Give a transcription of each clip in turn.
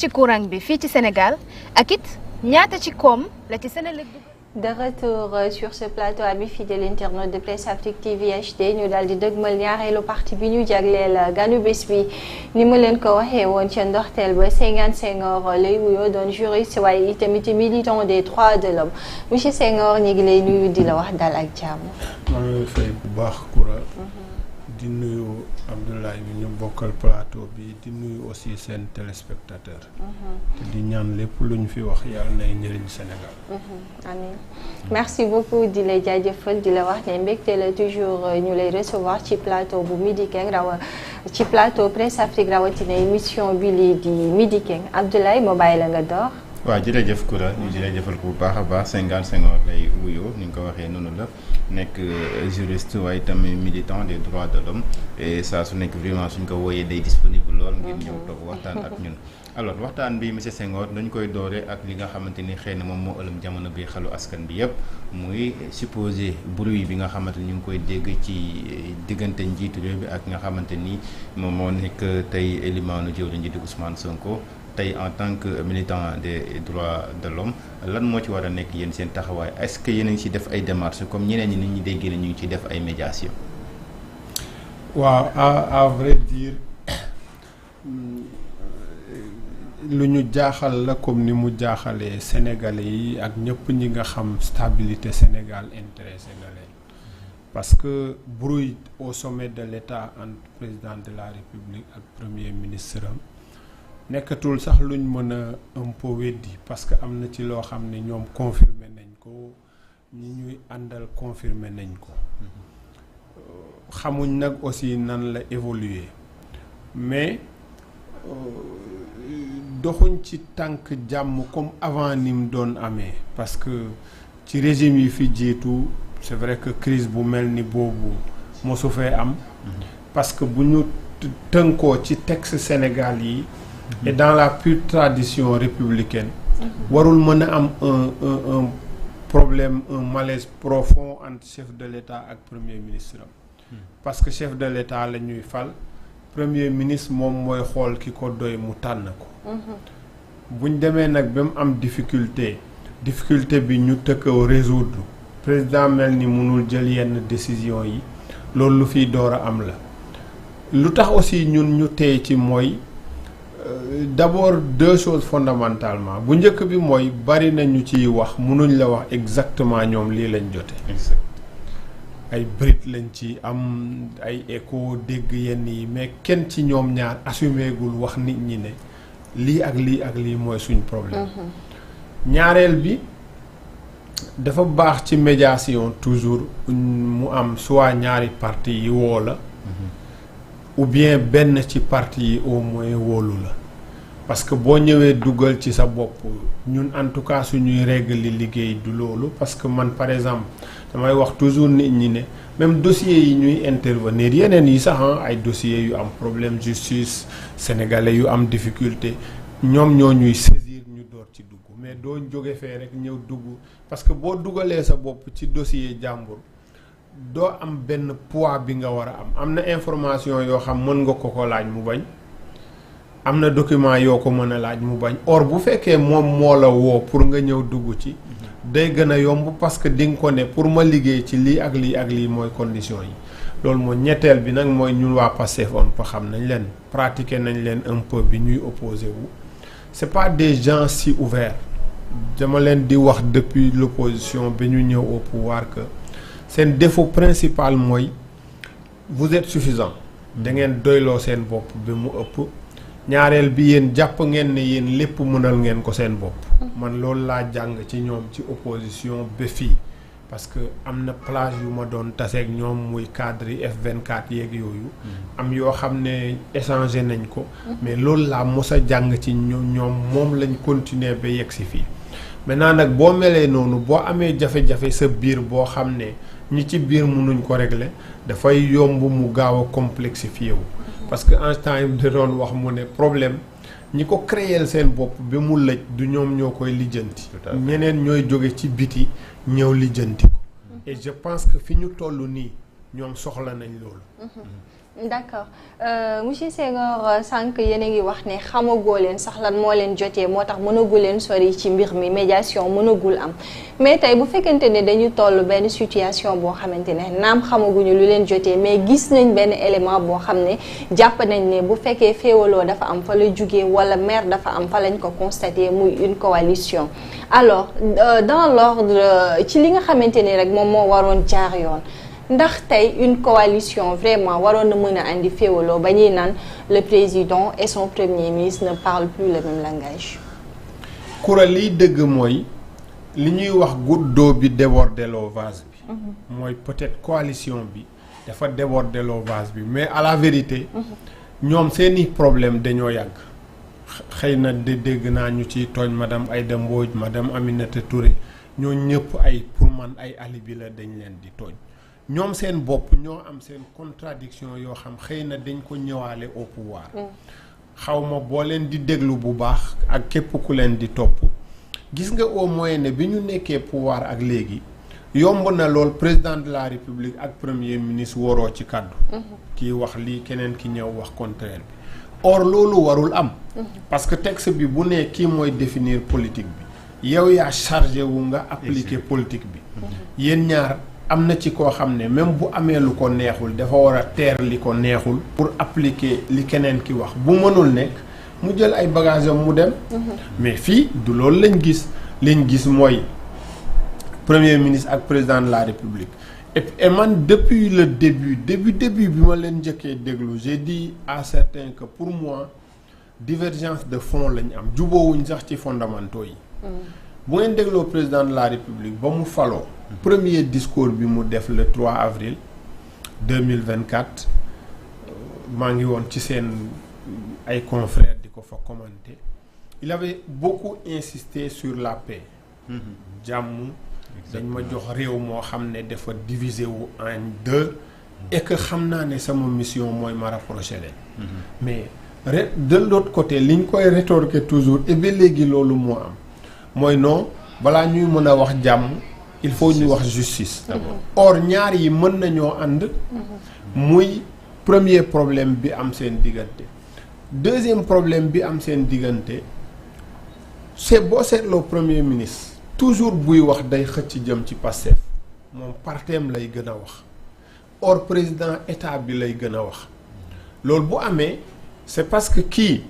ci courant bi fii ci Sénégal ak it ñaata ci koom la ci Sénélec dugg. De retour sur ce plateau, amis fidèles internautes de Presse Afrique TV HD ñu daal di dëgmal ñaareelu partie bi ñu jagleel ganu bés bi ni mu leen ko waxee woon ca ndorteel ba Senghor lay wuyoo doon juriste waaye itamit militant des droits de l'homme monsieur Senghor ñu ngi lay nuyu di la wax dal ak jàmm. maa ngi lay fay bu baax Koura. di nuyu Abdoulaye bi ñu bokkal plateau bi di nuyu aussi seen téléspectateur. te di ñaan lépp lu ñu fi wax yàlla nay njëriñ Sénégal. amiin merci beaucoup di la jaajëfal di la wax ne mbégte la toujours ñu lay recevoir ci plateau bu Midi King ci plateau Presse Afrique rawatina émission bi lii di Midi King Abdoulaye moo bàyyi la nga door. waaw jërëjëf Koura ñu jërëjëfal ko bu baax a baax Senghor lay wuyoo ni nga ko waxee noonu la nekk juriste waaye tamit militant des droits de l'homme et saa su nekk vraiment suñ ko wooyee day disponible lool ngeen ñëw toog waxtaan ak ñun. alors waxtaan bi monsieur Senghor dañ koy doore ak li nga xamante ni xëy na moom moo ëlëm jamono bi xelu askan bi yëpp muy supposé bruit bi nga xamante ni ñu ngi koy dégg ci diggante njiitu réew bi ak nga xamante ni moom moo nekk tey élimaanu jëwriñ ji di Ousmane Sonko. tey en tant que militant des droits de l'homme lan moo ci war a nekk yéen seen taxawaay est-ce que yéen a ngi ci def ay démarches comme ñeneen ñi nit ñi déggee ne ñu ngi ciy def ay médiation. waaw à vrai dire lu ñu jaaxal la comme ni mu jaaxalee Sénégalais yi ak ñëpp ñi nga xam stabilité Sénégal intéressé na leen parce que bruit au sommet de l'État entre président de la République ak premier ministre am nekkatul sax luñ mën a un peu weddi parce que am na ci loo xam ne ñoom confirmer nañ ko ñi ñuy àndal confirmer nañ ko xamuñ nag aussi nan la évoluer mais doxuñ ci tànk jàmm comme avant ni mu doon amee parce que ci régime yi fi jiitu c'est vrai que crise bu mel ni boobu mosu fee am parce que bu ñu tënkoo ci texte Sénégal yi et dans la pure tradition républicaine warul mën a am un problème un malaise profond entre chef de l'État ak premier ministre am parce que chef de l'État la ñuy fal premier ministre moom mooy xool ki ko doy mu tànn ko buñ demee nag ba mu am difficulté bi ñu tëkkaw résoudre président mel ni mënul jël yenn décision yi loolu lu fiy door a am la lu tax aussi ñun ñu tey ci mooy d'abord deux choses fondamentalement bu njëkk bi mooy bari nañu ciy wax mënuñ la wax exactement ñoom lii lañ jote ay bride lañ ci am ay écho dégg yenn yi mais kenn ci ñoom ñaar assumé gul wax nit ñi ne lii ak lii ak lii mooy suñ problème ñaareel bi dafa baax ci médiation toujours mu am soit ñaari parti yi woo la ou bien benn ci parti yi au moins wóolu la parce que boo ñëwee dugal ci sa bopp ñun en tout cas suñuy règle li liggéey du loolu parce que man par exemple damay wax toujours nit ñi ne même dossiers yi ñuy intervenir yeneen yi sax ay dossiers yu am problème justice sénégalais yu am difficulté ñoom ñoo ñuy saisir ñu door ci dugg mais doo jóge fee rek ñëw dugg parce que boo dugalee sa bopp ci dossier jàmbur doo am benn poids bi nga war a am na information yoo xam mën nga ko laaj mu bañ am na document yoo ko mën a laaj mu bañ or bu fekkee moom moo la woo pour nga ñëw dugg ci day gën a yomb parce que di nga ko ne pour ma liggéey ci lii ak lii ak lii mooy condition yi loolu mooy ñetteel bi nag mooy ñun waa Pastef on pa xam nañ leen pratiquer nañ leen un peu bi ñuy opposé wu c'est pas des gens si ouverts dama leen di wax depuis l'opposition bi ñu ñëw au pouvoir que seen défaut principal mooy vous êtes suffisant da ngeen doyloo seen bopp bi mu ëpp ñaareel bi yéen jàpp ngeen ne yéen lépp mënal ngeen ko seen bopp man loolu laa jàng ci ñoom ci opposition ba fii parce que am na plage yu ma doon taseeg ñoom muy cadre yi F24 yeeg yooyu am yoo xam ne échangé nañ ko mais loolu laa mos a jàng ci ñoom moom lañ continuer ba yegg si fii maintenant nag boo melee noonu boo amee jafe-jafe sa biir boo xam ne ñi ci biir mënuñ ko régler dafay yomb mu gaaw a complexifié wu parce que en temps da doon wax mu ne problème ñi ko créer seen bopp bi mu lëj du ñoom ñoo koy lijjanti ñeneen ñooy jóge ci biti ñëw lijjanti ko et je pense que fi ñu toll nii ñoom soxla nañ loolu d'accord monsieur Senghor sànq yéen a ngi wax ne xamagoo leen sax lan moo leen jotee moo tax mënagul leen sori ci mbir mi médiation mënagul am mais tey bu fekkente ne dañu toll benn situation boo xamante ne naam xamaguñu lu leen jotee mais gis nañ benn élément boo xam ne jàpp nañ ne bu fekkee féewaloo dafa am fa la jugee wala maire dafa am fa lañ ko constaté muy une coalition alors dans l'ordre ci li nga xamante ne rek moom moo waroon jaar yoon ndax tey une coalition vraiment waroon na mën a andi féewaloo ba ñuy naan le président et son premier ministre ne parlent plus le même langage. Koura liy dëgg mooy li ñuy wax goutte d'eau bi déborder le vase bi. mooy peut-être coalition bi dafa déborder le vase bi mais à la vérité. ñoom seeni problème dañoo yàgg. xëy na dégg naa ñu ci tooñ madame Aïda Mbodj madame Aminata Touré ñoo ñëpp ay pour man ay alibi la dañ leen di tooñ. ñoom seen bopp ñoo am seen contradiction yoo xam xëy na dañ ko ñëwaale au pouvoir xawma boo leen di déglu bu baax ak képp ku leen di topp gis nga au moins ne bi ñu nekkee pouvoir ak léegi yomb na lool président de la république ak premier ministre waroo ci kàddu kii wax lii keneen ki ñëw wax contraire bi or loolu warul am parce que texte bi bu ne kii mooy définir politique bi yow yaa chargé wu nga appliquer politique bi yéen ñaar am na ci koo xam ne même bu amee lu ko neexul dafa war a teer li ko neexul pour appliquer li keneen ki wax bu mënul nekk mu jël ay bagages am mu dem mais fii du loolu lañ gis mooy premier ministre ak président de la république et man depuis le début bi ma leen njëkkee déglu j'ai dit à certains que pour moi divergence de fond lañ am juboowuñ sax ci fondamentaux yi bu ngeen dégloo président de la république ba mu faloo premier discours bi mu def le 3 avril 2024 maa ngi woon ci seen ay confrères di ko fa commenter il avait beaucoup insisté sur la paix jàmm dañ ma jox réew moo xam ne dafa divisé wu en deux et que xam naa ne sama mission mooy ma rapprocher leen mais de l'autre côté liñ koy rétorquer toujours et ba léegi loolu moo am mooy non balaa ñuy mën a wax jàmm il faut ñu wax justice. Or ñaar yi mën nañoo ànd. muy premier problème bi am seen diggante. Deuxième problème bi am seen diggante c'est boo seetloo premier ministre toujours buy wax day xëcc jëm ci Pastef moom parteem lay gën a wax. Or président état bi lay gën a wax loolu bu amee c'est parce que kii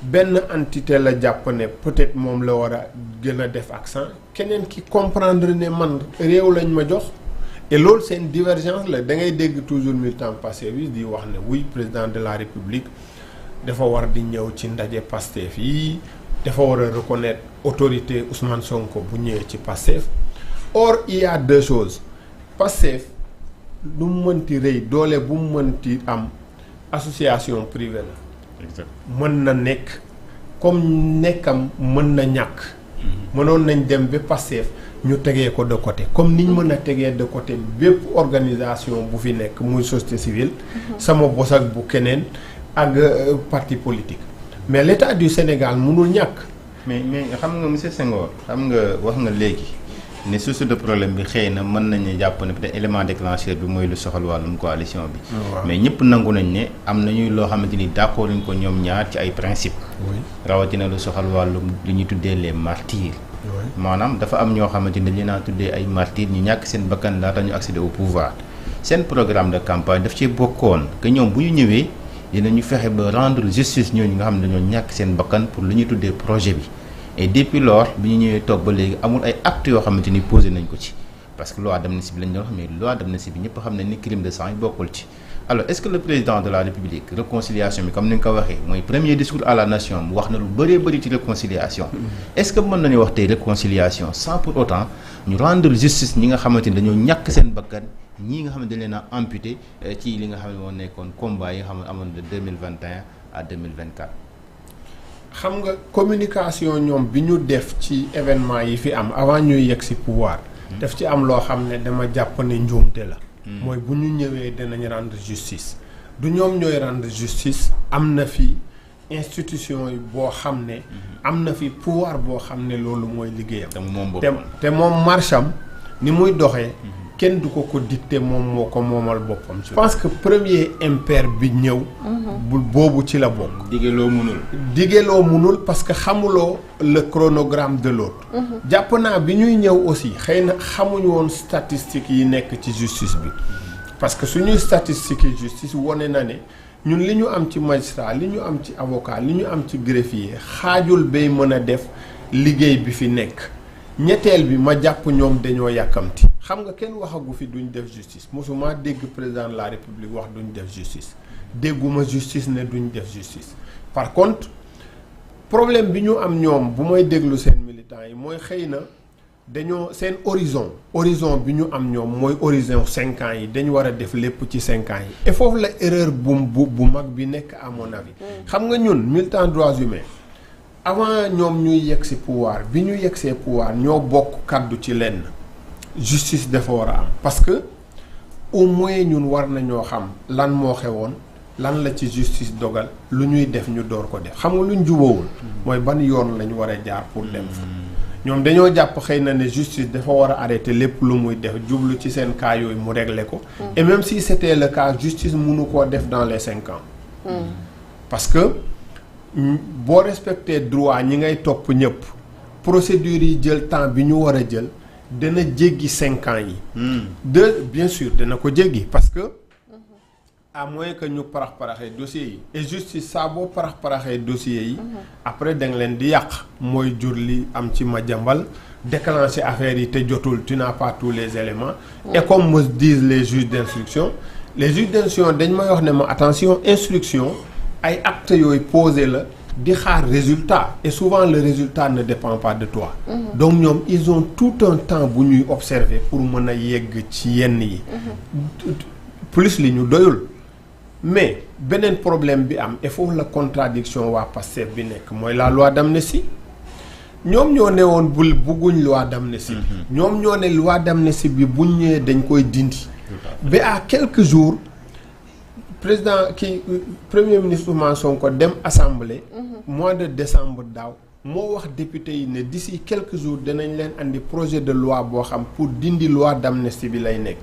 benn entité la jàpp ne peut-être moom la war a gën a def accent keneen ki comprendre ne man réew lañ ma jox et loolu seen divergence la da ngay dégg toujours militant Pastef yi di wax ne oui président de la république dafa war di ñëw ci ndaje Pastef yi dafa war a reconnaître autorité Ousmane Sonko bu ñëwee ci Pastef. Or il y a deux choses Pastef lu mu mënti rëy doole bu mu mënti am association privée la. exact mën na nekk comme nekkam mën na ñàkk. mënoon nañ dem ba Pastef ñu tegee ko de côté comme niñ mën a tegee de côté bépp organisation bu fi nekk muy société civile. sama bos ak bu keneen ak parti politique. mais l'état du Sénégal mënul ñàkk. mais xam nga monsieur Senghor xam nga wax nga léegi ne source de problème bi xëy na mën nañu jàpp ne peut-être élément déclencheur bi mooy lu soxal wàllum coalition bi. mais ñëpp nangu nañ ne am nañu loo xamante ni d'accord nañ ko ñoom ñaar ci ay principes. rawatina lu soxal wàllum li ñuy tuddee les martyrs. maanaam dafa am ñoo xamante ni dañu leen a tuddee ay martyrs ñu ñàkk seen bakkan laata ñu accéder au pouvoir seen programme de campagne daf ci bokkoon que ñoom bu ñu ñëwee dinañu fexe ba rendre justice ñooñu nga xam ne dañoo ñàkk seen bakkan pour lu ñuy tuddee projet bi. et depuis lors bi ñu ñëwee toog ba léegi amul ay actes yoo xamante ni posé nañ ko ci parce que loi d'amnistie bi lañ doon wax mais loi d'amnistie bi ñëpp xam nañ ni crime de sang yi bokkul ci. alors est-ce que le président de la république réconciliation bi comme ni nga ko waxee mooy premier discours à la nation mu wax na lu bëree bëri ci réconciliation est-ce que mën nañu wax tey réconciliation sans pour autant ñu rendre justice ñi nga xamante ni dañoo ñàkk seen bakkan ñii nga xam ne dañ leen a amputé ci li nga xam ne moo nekkoon combat yi nga xam ne amoon de 2021 à 2024. xam nga communication ñoom bi ñu def ci événement yi fi am avant ñuy yegg ci pouvoir. daf ci am loo xam ne dama jàpp ne njuumte la. mooy bu ñu ñëwee dinañ rendre justice du ñoom ñooy rendre justice am na fi institution yi boo xam ne am na fi pouvoir boo xam ne loolu mooy liggéeyam te moom marche am ni muy doxee kenn du ko dicté moom moo ko moomal boppam. je pense que premier impair bi ñëw. boobu ci la bokk. dige loo munul parce que xamuloo le chronogramme de l'autre. jàpp naa bi ñuy ñëw aussi xëy na xamuñu woon statistiques yi nekk ci justice bi parce que suñuy statistiques yi justice wone na ne ñun li ñu am ci magistrat li ñu am ci avocat li ñu am ci greffier xaajul bay mën a def liggéey bi fi nekk. ñetteel bi ma jàpp ñoom dañoo yàkkamti xam nga kenn waxagu fi duñ def justice mosuma dégg président de la république wax duñ def justice dégguma justice ne duñ def justice. par contre problème bi ñu am ñoom bu may déglu seen militants yi mooy xëy na dañoo seen horizon bi ñu am ñoom mooy horizon 5 ans yi dañu war a def lépp ci 5 ans yi. et foofu la erreur bu mag bi nekk à mon avis. xam nga ñun militant droits humains. avant ñoom ñuy yegg si pouvoir bi ñu yegg see pouvoir ñoo bokk kàddu ci lenn justice dafa war a am parce que au moins ñun war nañoo xam lan moo xewoon lan la ci justice dogal lu ñuy def ñu door ko def xam nga luñ jubóowul mooy ban yoon lañu war a jaar pour dem fa ñoom dañoo jàpp xëy na ne justice dafa war a arrêter lépp lu muy def jublu ci seen cas yooyu mu régler ko et même si c'était le cas justice mënu koo def dans les 5 ans parce que boo respecté droit ñi ngay topp ñëpp procédure yi jël temps bi ñu war a jël dana jéggi 5 ans yi. Bien sûr dana ko jéggi parce que à moins que ñu paraxee dossiers yi et justice saa boo paraxee dossiers yi. après da nga leen di yàq mooy jur li am ci Madiambal déclencher affaire yi te jotul tu n'as pas tous les éléments. et comme me disent les juges d'instruction dañ may wax ne ma attention instruction. ay actes yooyu posé la di xaar résultat et souvent le résultat ne dépend pas de toi. donc ñoom ils ont tout un temps bu ñuy observer pour mën a yegg ci yenn yi. plus li ñu doyul mais beneen problème bi am et foofu la contradiction waa Pastef bi nekk mooy la loi d'amnistie ñoom ñoo ne woon bugguñ loi d'amnistie bi. ñoom ñoo ne loi d'amnistie bi buñ ñëwee dañ koy dindi. ba à quelques jours. président premier ministre Ousmane Sonko dem assemblée. mois de décembre daaw moo wax député yi ne d'ici quelques jours danañ leen andi projet de loi boo xam pour dindi loi d'amnistie bi lay nekk.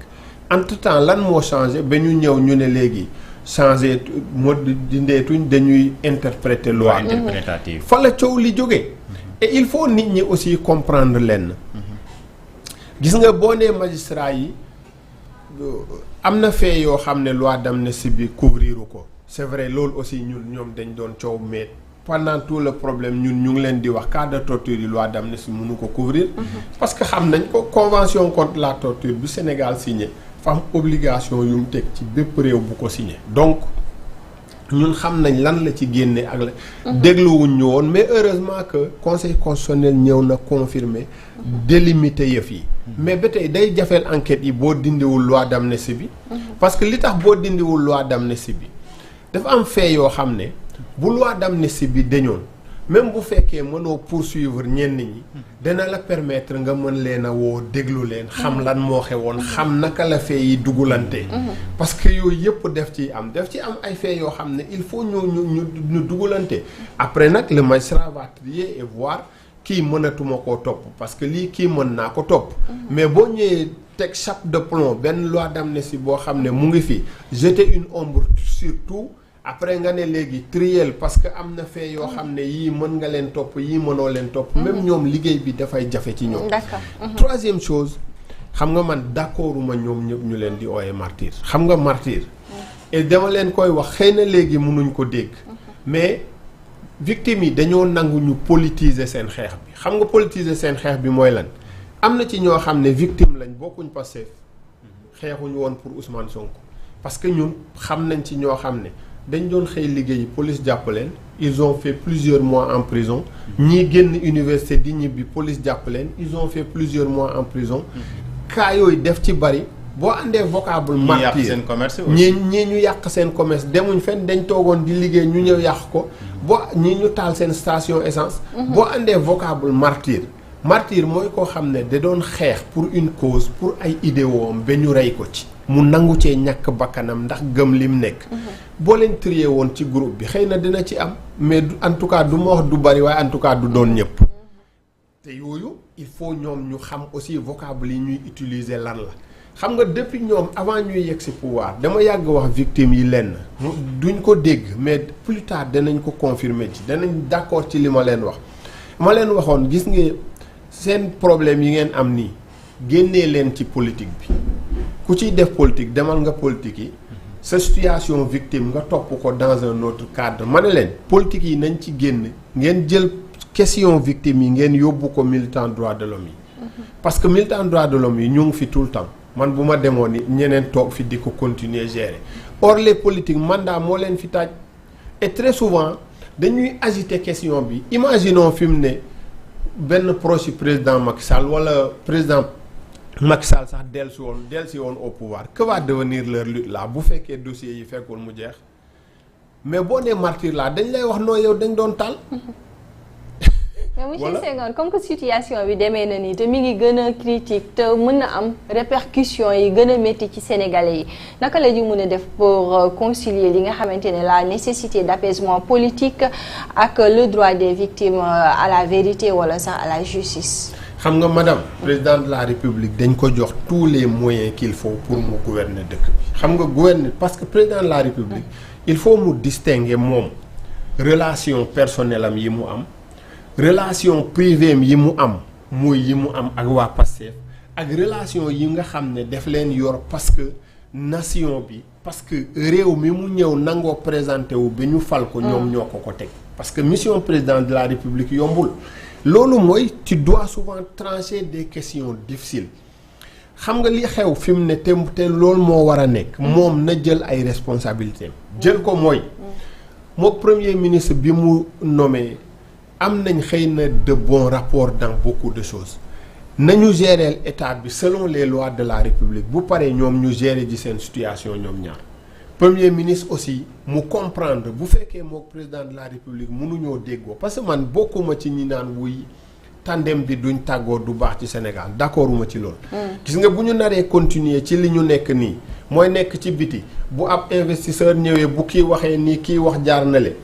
entre temps lan moo changé ba ñu ñëw ñu ne léegi changé moo dindeetuñ dañuy interpréter loi interprétative fa la coow li jógee. et il faut nit ñi aussi comprendre lenn. gis nga boo nee magistrat yi. am na fee yoo xam ne loi d'amnistie bi couvriru ko c'est vrai loolu aussi ñoom dañ doon coow mais pendant tout le problème ñu ngi leen di wax cas de torture yi loi d'amnistie mënu ko couvrir parce que xam nañ ko convention contre la torture bi Sénégal signé fa am obligation yu mu teg ci bépp réew bu ko signé donc ñun xam nañ lan la ci génne ak la dégluwuñ ñu woon mais heureusement que conseil constitutionnel ñëw na confirmer délimiter yëf yi mais ba tey day jafeel enquête yi boo dindiwul loi d'amnistie bi parce que li tax boo dindiwul loi d'amnistie bi dafa am fait yoo xam ne bu loi d'amnistie bi dañoon même bu fekkee mënoo poursuivre ñenn ñi dana la permettre nga mën leen a woo déglu leen xam lan moo xewoon xam naka la fait yi dugalante parce que yooyu yëpp def ci am ay fait yoo xam ne il faut ñu dugalante après nag le magistrat va trier et voir kii mënatuma koo topp parce que lii kii mën naa ko topp mais boo ñëwee teg chape de plomb benn loi d'amnistie boo xam ne mu ngi fi jeter une ombre sur tout après nga ne léegi triel parce que am na fee yoo xam ne yii mën nga leen topp yii mënoo leen topp même ñoom liggéey bi dafay jafe ci ñoom. D'accord. Troisième chose xam nga man d'accorduma ñoom ñëpp ñu leen di ooyee martyr xam nga martyr et dama leen koy wax xëy na léegi mënuñ ko dégg mais victimes yi dañoo nangu ñu politiser seen xeex bi xam nga politiser seen xeex bi mooy lan am na ci ñoo xam ne victime lañ bokkuñ Pastef xeexuñu woon pour Ousmane Sonko parce que ñun xam nañ ci ñoo xam ne dañ doon xëy liggéey police jàpp leen ils ont fait plusieurs mois en prison ñii génn université di ñibbi police jàpp leen ils ont fait plusieurs mois en prison cas yooyu def ci bari boo àndee vocable martyr ñii ñu yàq seen commerce demuñ fenn dañ toogoon di liggéey ñu ñëw yàq ko boo ñii ñu taal seen station essence boo àndee vocable martyr mooy koo xam ne da doon xeex pour une cause pour ay idéaux am ba ñu rey ko ci mu nangu cee ñàkk bakkanam ndax gëm lim nekk boo leen trier woon ci groupe bi xëy na dina ci am mais en tout cas du ma wax du bari waaye en tout cas du doon ñëpp te yooyu il faut ñoom ñu xam aussi vocable yi ñuy utiliser lan la xam nga depuis ñoom avant ñuy yegg ci pouvoir dama yàgg wax victime yi lenn duñ ko dégg mais plus tard danañ ko confirmer ci danañ d'accord ci li ma leen wax ma leen waxoon gis nga seen problème yi ngeen am nii génnee leen ci politique bi ku ciy def politique demal nga politique yi sa situation victime nga topp ko dans un autre cadre ma ne leen politique yi nañ ci génn ngeen jël question victime yi ngeen yóbbu ko militant droit de l'homme yi parce que militant droit de l'homme yi ñu ngi fi tout le temps man bu ma demoon ni ñeneen toog fi di ko continuer gérer or les politiques mandat moo leen fi taaj et très souvent dañuy agiter question bi imaginons fi mu ne benn proche président Macky Sall wala président Macky Sall sax dellusi woon au pouvoir que va devenir leur lutte là bu fekkee dossier yi fekkul mu jeex mais boo nee martyr là dañ lay wax noo yow dañ doon taal. mais monsieur Senghor comme que situation bi demee na nii te mi ngi gën a critique te mën na am répercussions yi gën a métti ci sénégalais yi naka la ñu mën a def pour concilier li nga xamante ne la nécessité d'apaisement politique ak le droit des victimes à la vérité wala sax à la justice. xam nga madame président de la république dañ ko jox tous les moyens qu'il faut pour mu gouverner dëkk bi xam nga gouverner parce que président de la république il faut mu distinguer moom relation personnelle am yi mu am relation privée am yi mu am muy yi mu am ak waa Pastef ak relation yi nga xam ne daf leen yor parce que nation bi parce que réew mi mu ñëw nangoo présenté wu bi ñu fal ko ñoom ñoo ko teg parce que mission président de la république yombul loolu mooy tu dois souvent trancher des questions difficiles xam nga li xew fi mu ne te loolu moo war a nekk moom na jël ay responsabilités jël ko mooy mook premier ministre bi mu nommé am nañ xëy na de bons rapports dans beaucoup de choses nañu gérer état bi selon les lois de la république bu paree ñoom ñu gérer ji seen situation ñoom ñaar premier ministre aussi mu comprendre bu fekkee mook président de la république mënuñoo déggoo parce que man bokkuma ci ñi naan wuy tandem bi duñ tàggoo du baax ci Sénégal d'accorduma ci loolu gis nga bu ñu naree continuer ci li ñu nekk nii mooy nekk ci biti bu ab investisseur ñëwee bu kii waxee nii kii wax jaar na le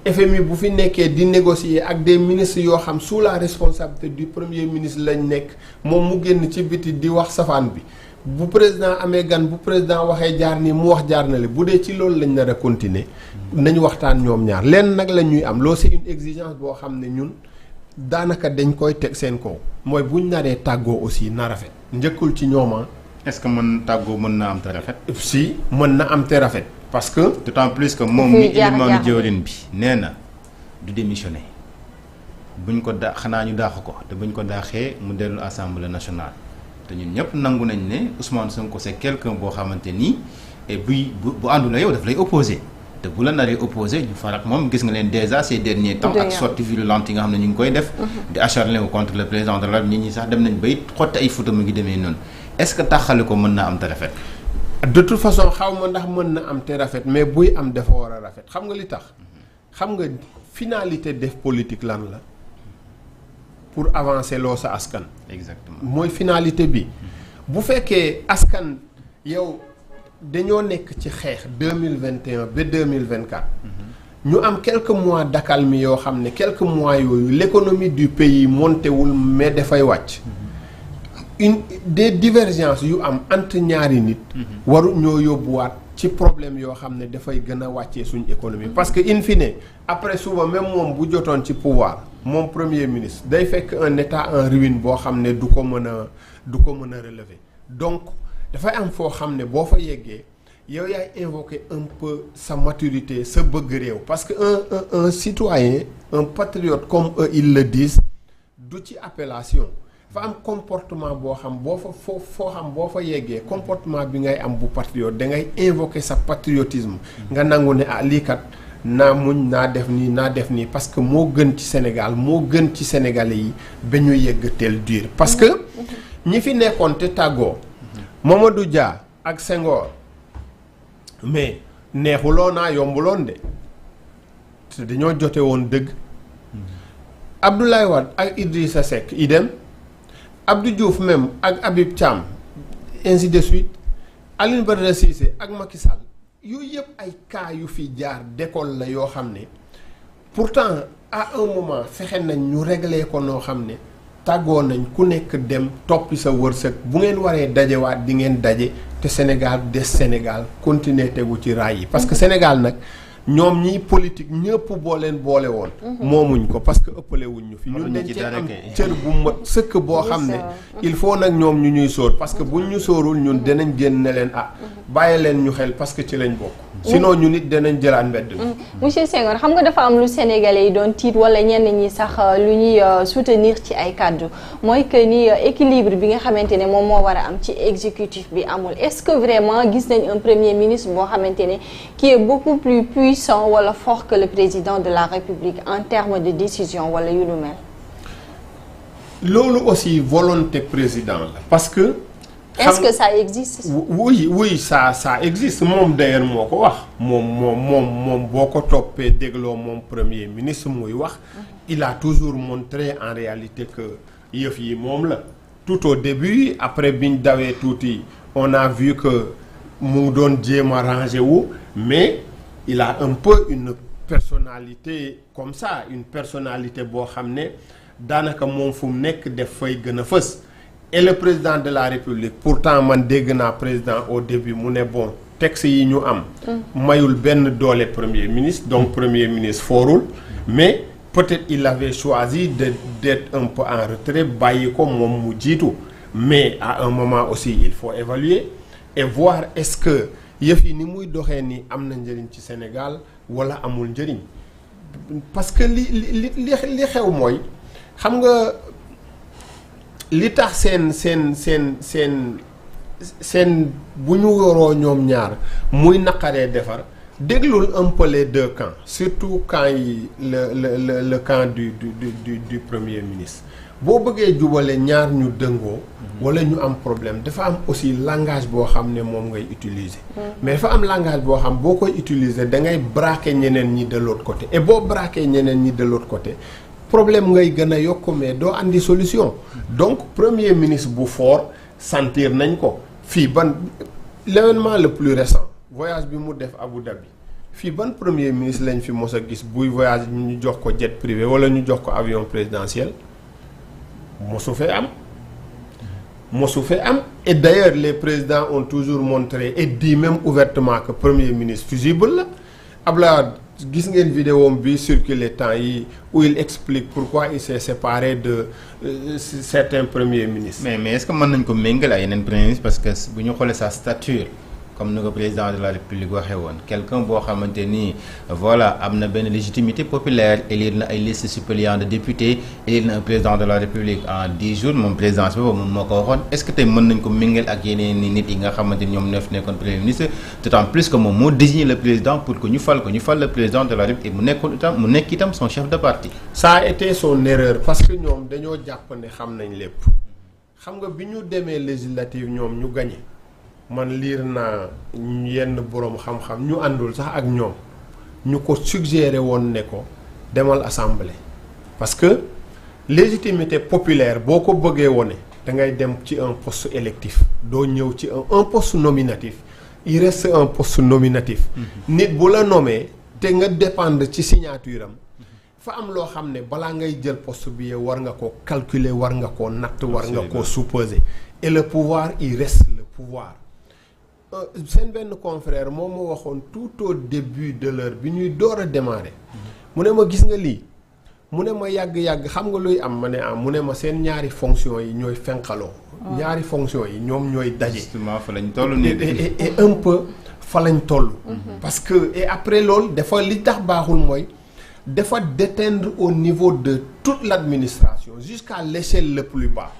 FMI bu fi nekkee di négocier ak des ministres yoo xam sous la responsabilité du premier ministre lañ nekk moom mu génn ci biti di wax safaan bi bu président amee gan bu président waxee jaar nii mu wax jaar na le bu dee ci loolu lañ nar a continuer nañu waxtaan ñoom ñaar lenn nag la ñuy am loolu c'est une exigence boo xam ne ñun daanaka dañ koy teg seen kaw mooy buñ naree tàggoo aussi na rafet njëkkul ci ñooma. est-ce que mën tàggoo mën na am te rafet. si mën na am te rafet. parce que d'autant plus que moom mi ilimaanu jëwrin bi nee na du démissionner buñ ko xanaa ñu daax ko te buñ ko daaxee mu dellu assemblée nationale te ñun ñëpp nangu nañ ne Ousmane Sonko c'est quelqu'un boo xamante ni et bu àndula yow daf lay opposé te bu la naree opposé ñu farak moom gis nga leen déjà ces derniers temps ak sorties violentes yi nga xam ne ñu ngi koy def di acharné wu contre le président de la République nit ñi sax dem nañ bay xotti ay photo mu ngi demee noonu est-ce que taxale ko mën naa am te rafet. de toute façon xaw ma ndax mën na am te rafet mais buy am dafa war a rafet xam nga li tax xam nga finalité def politique lan la pour avancer loo sa askan. exactement mooy finalité bi bu fekkee askan yow dañoo nekk ci xeex 2021 ba 2024 ñu am quelques mois d'accalmie yoo xam ne quelques mois yooyu l'économie du pays montewul mais dafay wàcc. des divergences yu am entre ñaari nit waru ñoo yóbbuwaat ci problème yoo xam ne dafay gën a wàccee suñu économie parce que in fine après suba même moom bu jotoon ci pouvoir moom premier ministre day fekk un état en ruine boo xam ne du ko mën a relever donc dafay am foo xam ne boo fa yeggee yow yaay invoquer un peu sa maturité sa bëgg réew parce que un citoyen un patriote comme eux ils le disent du ci appellation dafa am comportement boo xam boo fa yeggee comportement bi ngay am bu patriote da ngay invoquer sa patriotisme nga nangu ne lii kat naa muñ naa def nii parce que moo gën ci Sénégal moo gën ci Sénégalais yi ba ñu yegg tel dur parce que ñi fi nekkoon te tàggoo Mamadou Dia ak Senghor mais neexuloo naa yombuloon de te dañoo jote woon dëgg Abdoulaye Wade ak Idrissa Seck idem Abdou Diouf même ak Habib Thiam ainsi de suite Alioune Badara Cissé ak Macky Sall yooyu yëpp ay cas yu fi jaar d'école la yoo xam ne pourtant à un moment fexe nañ ñu régler ko noo xam ne tàggoo nañ ku nekk dem toppi sa wërsëg bu ngeen waree dajewaat di ngeen daje te Sénégal des Sénégal continuer tegu ci raay yi parce que Sénégal nag ñoom ñi politique ñëpp boo leen boole woon moomuñ ko parce que ëppale wuñ ñu fi ñun dañ ci am cër bu mat sëkk boo xam ne il faut nag ñoom ñu ñuy sóor parce que buñ ñu sóorul ñun dinañ génn ne leen bàyyi leen ñu xel parce que ci lañ bokk sinon ñu nit danañ jëlaat mbedd mi monsieur Senghor xam nga dafa am lu sénégalais yi doon tiit wala ñenn ñi sax lu ñuy soutenir ci ay kàddu mooy que ni équilibre bi nga xamante ne moom moo war a am ci exécutif bi amul est-ce que vraiment gis nañ un premier ministre boo xamante ne qui est beaucoup plus puissant wala fort que le président de la République en termes de décision wala yu lu mel. loolu aussi volonté président la parce que. est-ce que ça existe. oui ça existe moom d'ailleurs moo ko wax moom boo ko toppee dégloo moom premier ministre muy wax il a toujours montré en réalité que yëf yi moom la tout au début après biñ dawee tuuti on a vu que mu doon jéem a rangé wu mais il a un peu une personnalité comme ça une personnalité boo xam ne daanaka moom fu mu nekk def fay gën a fës. Et le président de la République pourtant man dégg naa président au début mu ne bon texte yi ñu am mayul benn doole premier ministre donc premier ministre foorul mais peut-être il avait choisi d'être un peu en retrait bàyyi ko moom mu jiitu mais à un moment aussi il faut évaluer et voir est-ce que yëf yi ni muy doxee ni am na njëriñ ci Sénégal wala amul njëriñ parce que li xew mooy xam nga li tax seen bu ñu yoroo ñoom ñaar muy naqaree defar déglul un peu les deux camps surtout camp yi le camp du premier ministre boo bëggee jubale ñaar ñu dëngoo wala ñu am problème dafa am aussi langage boo xam ne moom ngay utiliser mais dafa am langage boo xam boo koy utiliser da ngay braquer ñeneen ñi de l'autre côté et boo braquer ñeneen ñi de l'autre côté problème ngay gën a yokk mais doo andi solution donc premier ministre bu fort sentir nañ ko fii ban l'événement le plus récent voyage bi mu def Abu Dhabi fii ban premier ministre lañ fi mos a gis buy voyage ñu jox ko jet privé wala ñu jox ko avion présidentiel mosu fee am et d'ailleurs les présidents ont toujours montré et dit même ouvertement que premier ministre fusible la Abdoulaye gis ngeen vidéo bi circulé temps yi où il explique pourquoi il s'est séparé de certains premiers ministres. mais est-ce que mën nañ ko méngale ak yeneen premier ministre parce que bu ñu xoolee sa stature comme ni ko président de la République waxee woon quelqu'un boo xamante ni voilà am na benn légitimité populaire élire na ay liste suppléante de députés élire na un président de la République en 10 jours moom présidence boobu moom moo ko waxoon est-ce que tey mën nañ ko méngale ak yeneen nit yi nga xamante ni ñoom ñoo fi nekkoon premier ministre d'autant plus que moom moo désigné le président pour que ñu fal le président de la République et mu nekk itam son chef de parti. ça a été son erreur parce que ñoom dañoo jàpp ne xam nañ lépp xam nga bi ñu demee législative ñoom ñu gagné. man liir naa yenn boroom xam-xam ñu àndul sax ak ñoom ñu ko suggéré woon ne ko demal assemblée parce que légitimité populaire boo ko bëggee wone da ngay dem ci un poste électif doo ñëw ci un poste nominatif il reste un poste nominatif nit bu la nommé te nga dépendre ci signature am fa am loo xam ne balaa ngay jël poste bi yow war nga ko calculer war nga koo natt war nga koo supposer et le pouvoir il reste le pouvoir seen benn confrère moom ma waxoon tout au début de l'heure bi ñuy door a démarrer mu ne ma gis nga lii mu ne ma yàgg-yàgg xam nga luy am ma ne am mu ne ma seen ñaari fonction yi ñooy fenqaloo ñaari fonction yi ñoom ñooy daje justement fa lañ toll nii et un peu fa lañ toll parce que et après loolu dafa li tax baaxul mooy dafa déteindre au niveau de toute l'administration jusqu'à l'échelle le plus bas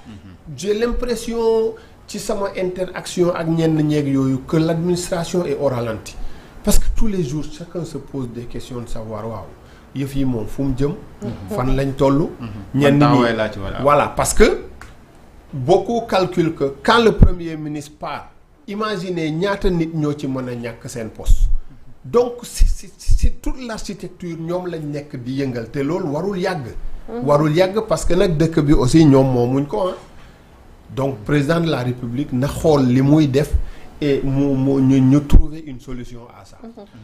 j'ai l'impression ci sama interaction ak ñenn ñeeg yooyu que l'administration est au ralenti parce que tous les jours chacun se pose des questions de savoir waaw yëf yi moom fu mu jëm fan lañ toll ñenn ñi voilà parce que beaucoup calculent que quand le premier ministre part imaginez ñaata nit ñoo ci mën a ñàkk seen poste donc c'est toute l'architecture ñoom lañ nekk di yëngal te loolu warul yàgg parce que nag dëkk bi aussi ñoom moomuñ ko donc président de la République na xool li muy def et ñu trouver une solution à ça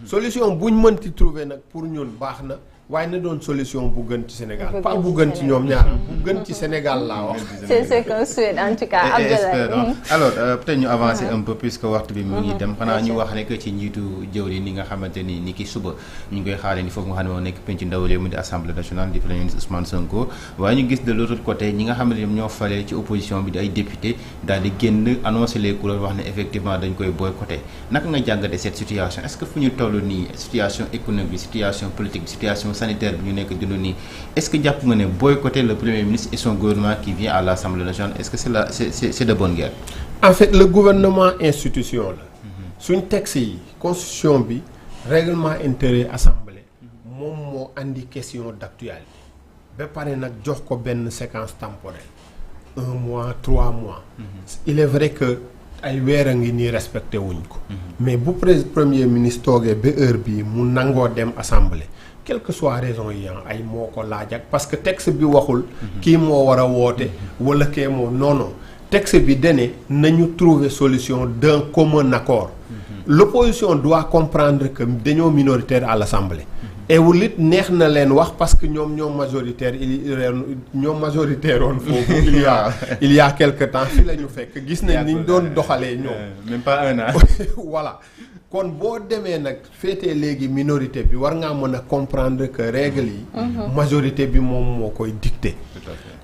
solution buñ mënti trouver nag pour ñun baax na waaye na doon solution bu gën ci Sénégal pas bu gën ci ñoom ñaar bu gën ci Sénégal laa wax. c'est ce qu'on souhaite en tout cas. Abdoulaye alors peut-être ñu avancer un peu puisque waxtu bi mu ngi dem xanaa ñu wax rek ci njiitu jëwriñ ni nga xamante ni ki suba ñu ngi koy xaaree ni foofu nga xam ne moo nekk penc ndaw réew mi di assemblée nationale di premier ministre Ousmane Sonko waaye ñu gis de l'autre côté ñi nga xamante ni ñoo falee ci opposition bi di ay député daal di génn annoncer les couleurs wax ne effectivement dañ koy boycotter naka nga jàngate cette situation est-ce que fu ñu toll nii situation économique situation politique situation sanitaire bi ñu nekk dund nii est-ce que jàpp nga ne boycotter le premier ministre et son gouvernement qui vient à l'Assemblée nationale est-ce que c'est de bonne guerre. En fait le gouvernement institution la. suñ texte yi constitution bi règlement intérieur assemblée moom moo andi question d'actualité ba pare nag jox ko benn séquence temporelle 1 mois 3 mois. Il est vrai que ay weer a ngi nii respecté wuñ ko. mais bu premier ministre toogee ba heure bii mu nangoo dem assemblée. quelle que soit raison yi ay moo ko laaj ak parce que texte bi waxul kii moo war a woote wala kee moo non texte bi dane nañu trouver solution d'un commun accord l'opposition doit comprendre que dañoo minoritaire à l'Assemblée et wul it neex na leen wax parce que ñoom majoritaire woon foofu il y a quelque temps fi la ñu fekk gis nañ ni ñu doon doxalee ñoom même pas un an voilà kon boo demee nag féetee léegi minorité bi war ngaa mën a comprendre que règle yi majorité bi moom moo koy dicter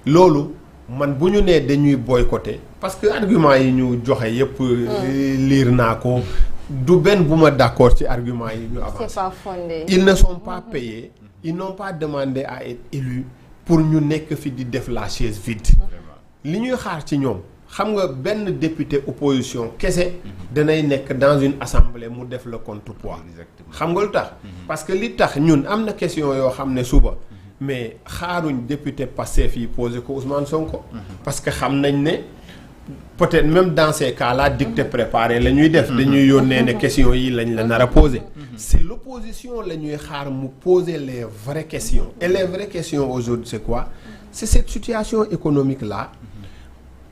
loolu man bu ñu nee dañuy boycotter parce que argument yi ñu joxe yépp lire naa ko du benn bu ma d'accord ci argument yi ñu avancé. C'est pas fondé. Ils ne sont pas payés ils n'ont pas demandé à être élus pour ñu nekk fi di def la chaise vide li ñuy xaar ci ñoom xam nga benn député opposition kese danay nekk dans une assemblée mu def le contrepoids xam nga lu tax parce que li tax ñun am na question yoo xam ne suba mais xaaruñ député Pastef yi posé ko Ousmane Sonko parce que xam nañ ne peut-être même dans ces cas-là dicté préparé la ñuy def dañuy yónnee ne question yi lañ la nar a poser c'est l'opposition la ñuy xaar mu poser les vraies questions et les vraies questions aujourd'hui c'est quoi c'est cette situation économique là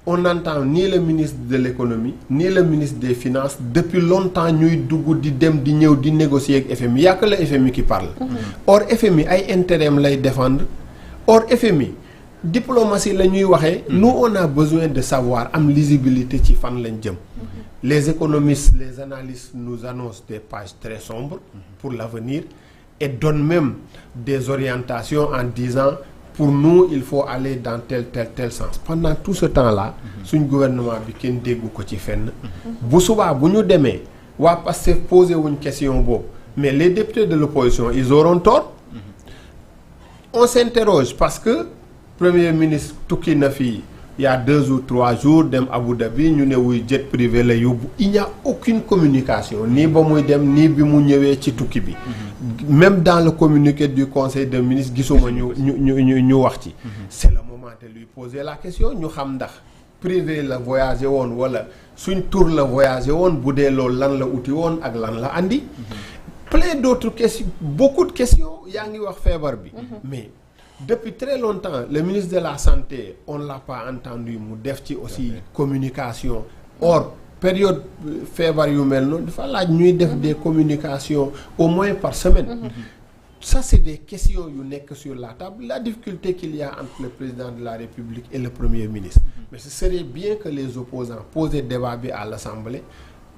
on n'entend ni le ministre de l'économie ni le ministre des finances depuis longtemps ñuy dugg di dem di ñëw di négocier ak FMI y a que le FMI qui parle or FMI ay intérêt lay défendre or FMI diplomatie la ñuy waxee nous on a besoin de savoir am lisibilité ci fan lañ jëm les économistes les analystes nous annoncent des pages très sombres pour l'avenir et donnent même des orientations en disant pour nous il faut aller dans tel sens pendant tout ce temps-là suñ gouvernement bi kenn déggu ko ci fenn bu subaa bu ñu demee waa Pastef posé wuñ question boobu mais les députés de l'opposition ils auront tort on s'interroge parce que premier ministre tukki na fii il y a 2 ou 3 jours dem Abu Dhabi ñu ne wuy jet privé la yóbbu il n'y a aucune communication nii ba muy dem nii bi mu ñëwee ci tukki bi même dans le communiqué du conseil des ministres gisuma ñu wax ci c'est le moment de lui poser la question ñu xam ndax privé la voyagé woon wala suñ tour la voyagé woon bu dee loolu lan la uti woon ak lan la andi plein d'autres questions beaucoup de questions yaa ngi wax feebar bi mais depuis très longtemps le ministre de la santé on l'a pas entendu mu def ci aussi communication or période feebar yu mel noonu dafa laaj ñuy def des communications au moins par semaine ça c'est des questions yu nekk sur la table la difficulté qu'il y a entre le président de la République et le premier ministre mais ce serait bien que les opposants posent débat bi à l'Assemblée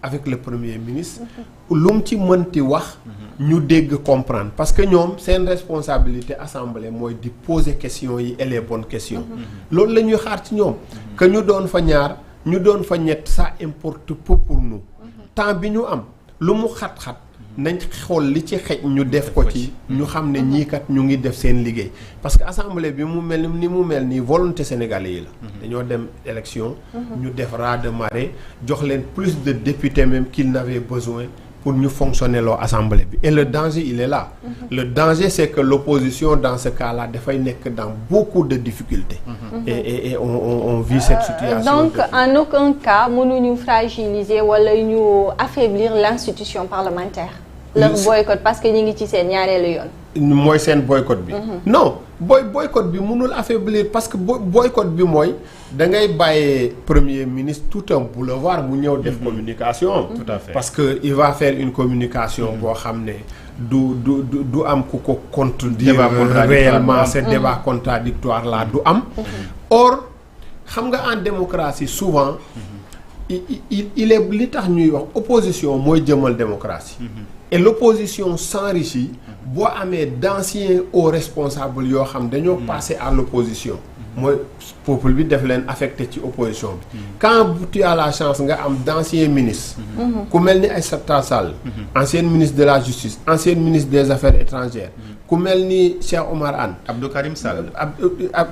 avec le premier ministre lu mu ci mënti wax ñu dégg comprendre parce que ñoom seen responsabilité assemblée mooy di poser questions yi et les bonnes questions loolu la ñuy xaar ci ñoom que ñu doon fa ñaar ñu doon fa ñett ça importe peu pour nous temps bi ñu am lu mu xat-xat nañ xool li ci xej ñu def ko ci ñu xam ne ñii kat ñu ngi def seen liggéey parce que assemblée bi mu mel ni mu mel nii volonté sénégalais yi la dañoo dem élection ñu def raz de marée jox leen plus de députés même qu'ils n'avaient besoin pour ñu fonctionner loo assemblée bi et le danger il est là le danger c'est que l'opposition dans ce cas-là dafay nekk dans beaucoup de difficultés et on vit cette situation donc en aucun cas mënuñu fragiliser wala ñu affaiblir l'institution parlementaire leur boycott parce que ñu ngi ci seen ñaareelu yoon mooy seen boycott bi non boycott bi mënul affaiblir parce que boycott bi mooy da ngay bàyyee premier ministre tout un boulevard mu ñëw def communication. Tout à fait. parce que il va faire une communication boo xam ne du am ku ko contredire réellement ce débat contradictoire là du am. Or xam nga en démocratie souvent il est li tax ñuy wax opposition mooy jëmal démocratie. Et l'opposition s'enrichit boo amee d'anciens hauts responsables yoo xam dañoo passer à l'opposition mooy peuple bi def leen affecté ci opposition bi. Quand tu as la chance nga am d'anciens ministres. ku mel ni Aïssata Tall Sall. ancienne ministre de la justice ancienne ministre des affaires étrangères. ku mel ni Cheikh Omar Anne. Abdou Karim Sall.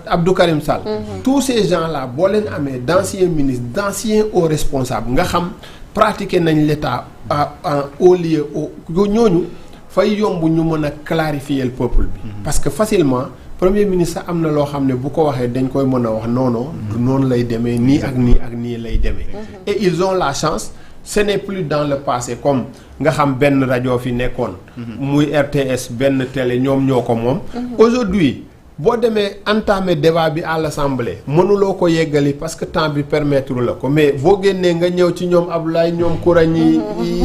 Abdou Karim Sall. Tous ces gens-là boo leen amee d'anciens ministres d'anciens hauts responsables nga xam pratiquer nañ l'État au lieu ñooñu fay yomb ñu mën a clarifier le peuple bi. Parce que facilement premier ministre am na loo xam ne bu ko waxee dañ koy mën a wax non du noonu lay demee nii ak nii ak nii lay demee. Et ils ont la chance. Ce n'est plus dans le passé comme nga xam benn rajo fi nekkoon. muy RTS benn télé ñoom ñoo ko moom. Aujourd'hui boo demee entamer débat bi à l'Assemblée mënuloo ko yeggali parce que temps bi permettre la ko mais boo génnee nga ñëw ci ñoom Abdoulaye ñoom Koura ñi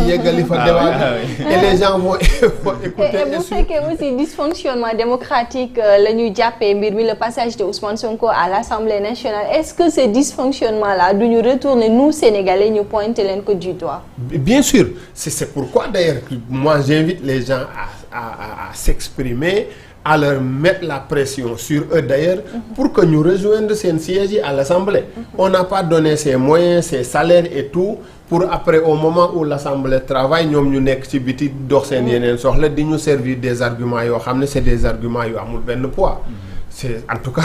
yeggali fa débat bi et les gens vont écouter. Et bu fekkee aussi dysfonctionnement démocratique la ñuy jàppee mbir mi le passage de Ousmane Sonko à l'Assemblée nationale est-ce que ce dysfonctionnement là du ñu retourner nous Sénégalais ñu pointer leen ko du doigt. Bien sûr c'est pourquoi d'ailleurs moi j'invite les gens à s'exprimer. À leur mettre la pression sur eux d'ailleurs pour que nous rejoignent seen siège à l'Assemblée. On n'a pas donné ses moyens, ses salaires et tout pour après au moment où l'Assemblée travaille ñoom ñu nekk ci biti dox seen yeneen soxla di ñu servir des arguments yoo xam ne c'est des arguments yu amul benn poids. C'est en tout cas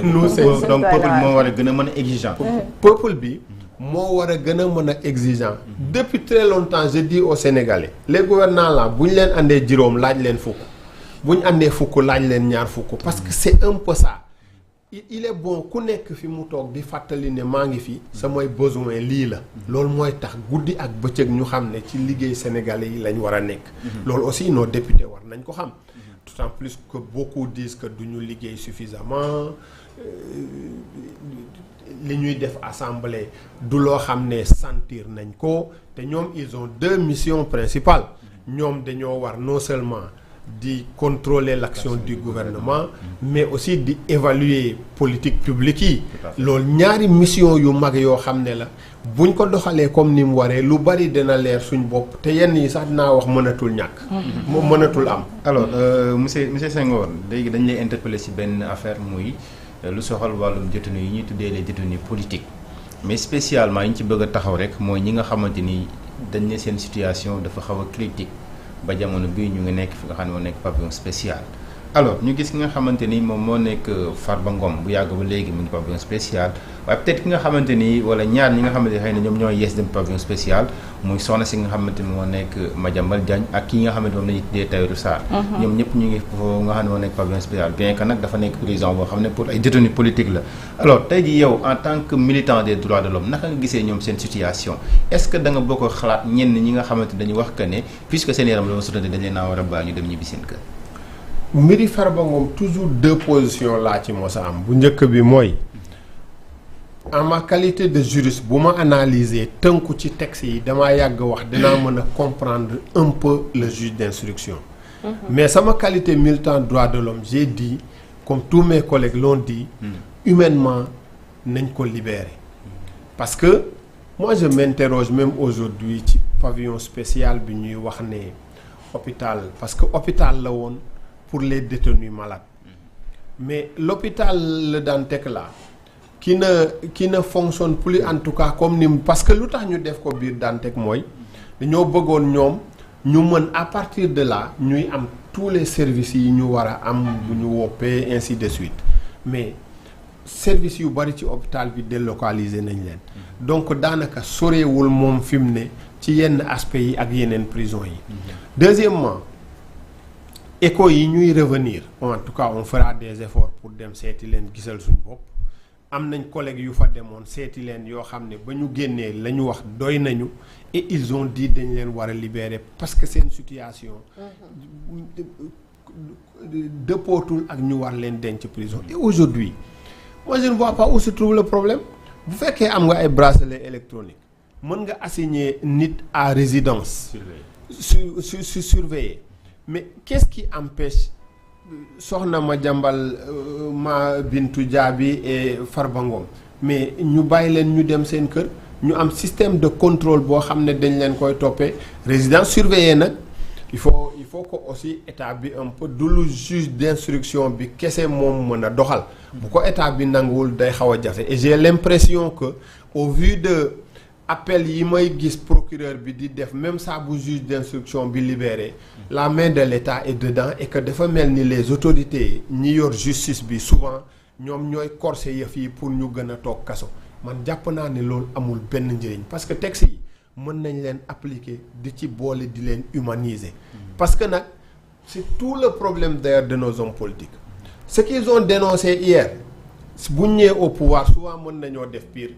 nous c'est donc peuple moo war a gën a mën a exigeant. Peuple bi moo war a gën a mën a exigeant. Depuis très longtemps je dis aux Sénégalais les gouvernants là bu ñu leen andee juróom laaj leen fukk. bu ñu àndee fukk laaj leen ñaar fukk parce que c'est un peu ça il est bon ku nekk fi mu toog di fàttali ne maa ngi fi samay besoin lii la loolu mooy tax guddi ak bëccëg ñu xam ne ci liggéey sénégalais yi lañ war a nekk loolu aussi nos députés war nañ ko xam d'autant plus que beaucoup disent que du ñu liggéey suffisamment li ñuy def assemblée du loo xam ne sentir nañ ko te ñoom ils ont deux missions principales ñoom dañoo war non seulement di contrôler l'action du gouvernement mais aussi di évaluer politique publique yi loolu ñaari mission yu mag yoo xam ne la buñ ko doxalee comme ni mu waree lu bari dina leer suñ bopp te yenn yi sax dinaa wax mënatul ñàkk moom mënatul am. Alors monsieur Senghor léegi dañ lay interpeller ci benn affaire muy lu soxal wàllum détenus yi ñuy tuddee les détenus politiques mais spécialement yi ñu ci bëgg a taxaw rek mooy ñi nga xamante ni dañ ne seen situation dafa xaw a critique ba jamono bii ñu ngi nekk fi nga xam ne moo nekk pavillon spécial. Alors ñu gis ki nga xamante ni moom moo nekk Farba Ngom bu yàgg ba léegi mu ngi pavillon spécial waaye peut-être ki nga xamante ni wala ñaar ñi nga xamante ni xëy na ñoom ñoo yees dem pavillon spécial muy soxna si nga xamante ni moo nekk Madiambal Diagne ak ki nga xamante moom la ñuy tuddee Tahirou Sarr. ñoom ñëpp ñu ngi foofu nga xam ne moo nekk pavillon spécial bien que nag dafa nekk prison boo xam ne pour ay détenus politiques la. Alors tey jii yow en tant que militant des droits de l'homme naka nga gisee ñoom seen situation est-ce que da nga bokk xalaat ñenn ñi nga xamante dañuy wax que ne puisque seen yaram la ma sutante dañ leen a war a bàyyi ñu dem ñibbi seen kër. mbiri Farba Ngom toujours deux positions laa ci mos a am bu njëkk bi mooy en ma qualité de juriste bu ma analyser tënku ci texte yi damaa yàgg wax dinaa mën a comprendre un peu le juge d'instruction. Mais sama qualité militant droit de l'homme j'ai dit comme tous mes collègues l'ont dit humainement nañ ko libérer parce que moi je m'interroge même aujourd'hui ci pavillon spécial bi ñuy wax ne hôpital parce que hôpital la woon pour les détenus malades mais l'hôpital Le Dantec là qui ne fonctionne plus en tout cas comme ni parce que lu tax ñu def ko biir Dantec mooy dañoo bëggoon ñoom ñu mën à partir de là ñuy am tous les services yi ñu war a am bu ñu woppee ainsi de suite mais services yu bari ci hôpital bi délocalisé nañ leen donc daanaka sorewul moom fi mu ne ci yenn aspects yi ak yeneen prison yi. Deuxièmement écho yi ñuy revenir en tout cas on fera des efforts pour dem seeti leen gisal suñu bopp am nañ collègues yu fa demoon seeti leen yoo xam ne ba ñu génnee la ñu wax doy nañu et ils ont dit dañ leen war a libérer parce que seen situation dëppootul ak ñu war leen denc prison. Et aujourd'hui moi je ne vois pas où se trouve le problème bu fekkee am nga ay bracelet électronique mën nga assigner nit à résidence surveillé mais qu'est-ce qui empêche Soxna Madiambal Ma Bintou Diaby et Farba Ngom mais ñu bàyyi leen ñu dem seen kër ñu am système de contrôle boo xam ne dañ leen koy toppee résidence surveillée nag il faut que aussi état bi un peu du lu juge d'instruction bi kese moom mën a doxal bu ko état bi nanguwul day xaw a jafe et j'ai l'impression que au vu de appel yi may gis procureur bi di def même ça bu juge d'instruction bi libéré la main de l'état est dedans et que dafa mel ni les autorités ñi yor justice bi souvent ñoom ñooy corser yëf yi pour ñu gën a toog kaso man jàpp naa ne loolu amul benn njëriñ parce que texte yi mën nañ leen appliquer di ci boole di leen humaniser parce que nag c'est tout le problème d'ailleurs de nos hommes politiques ce qu'ils ont dénoncé hier bu ñu ñëwee au pouvoir souvent mën nañoo def pire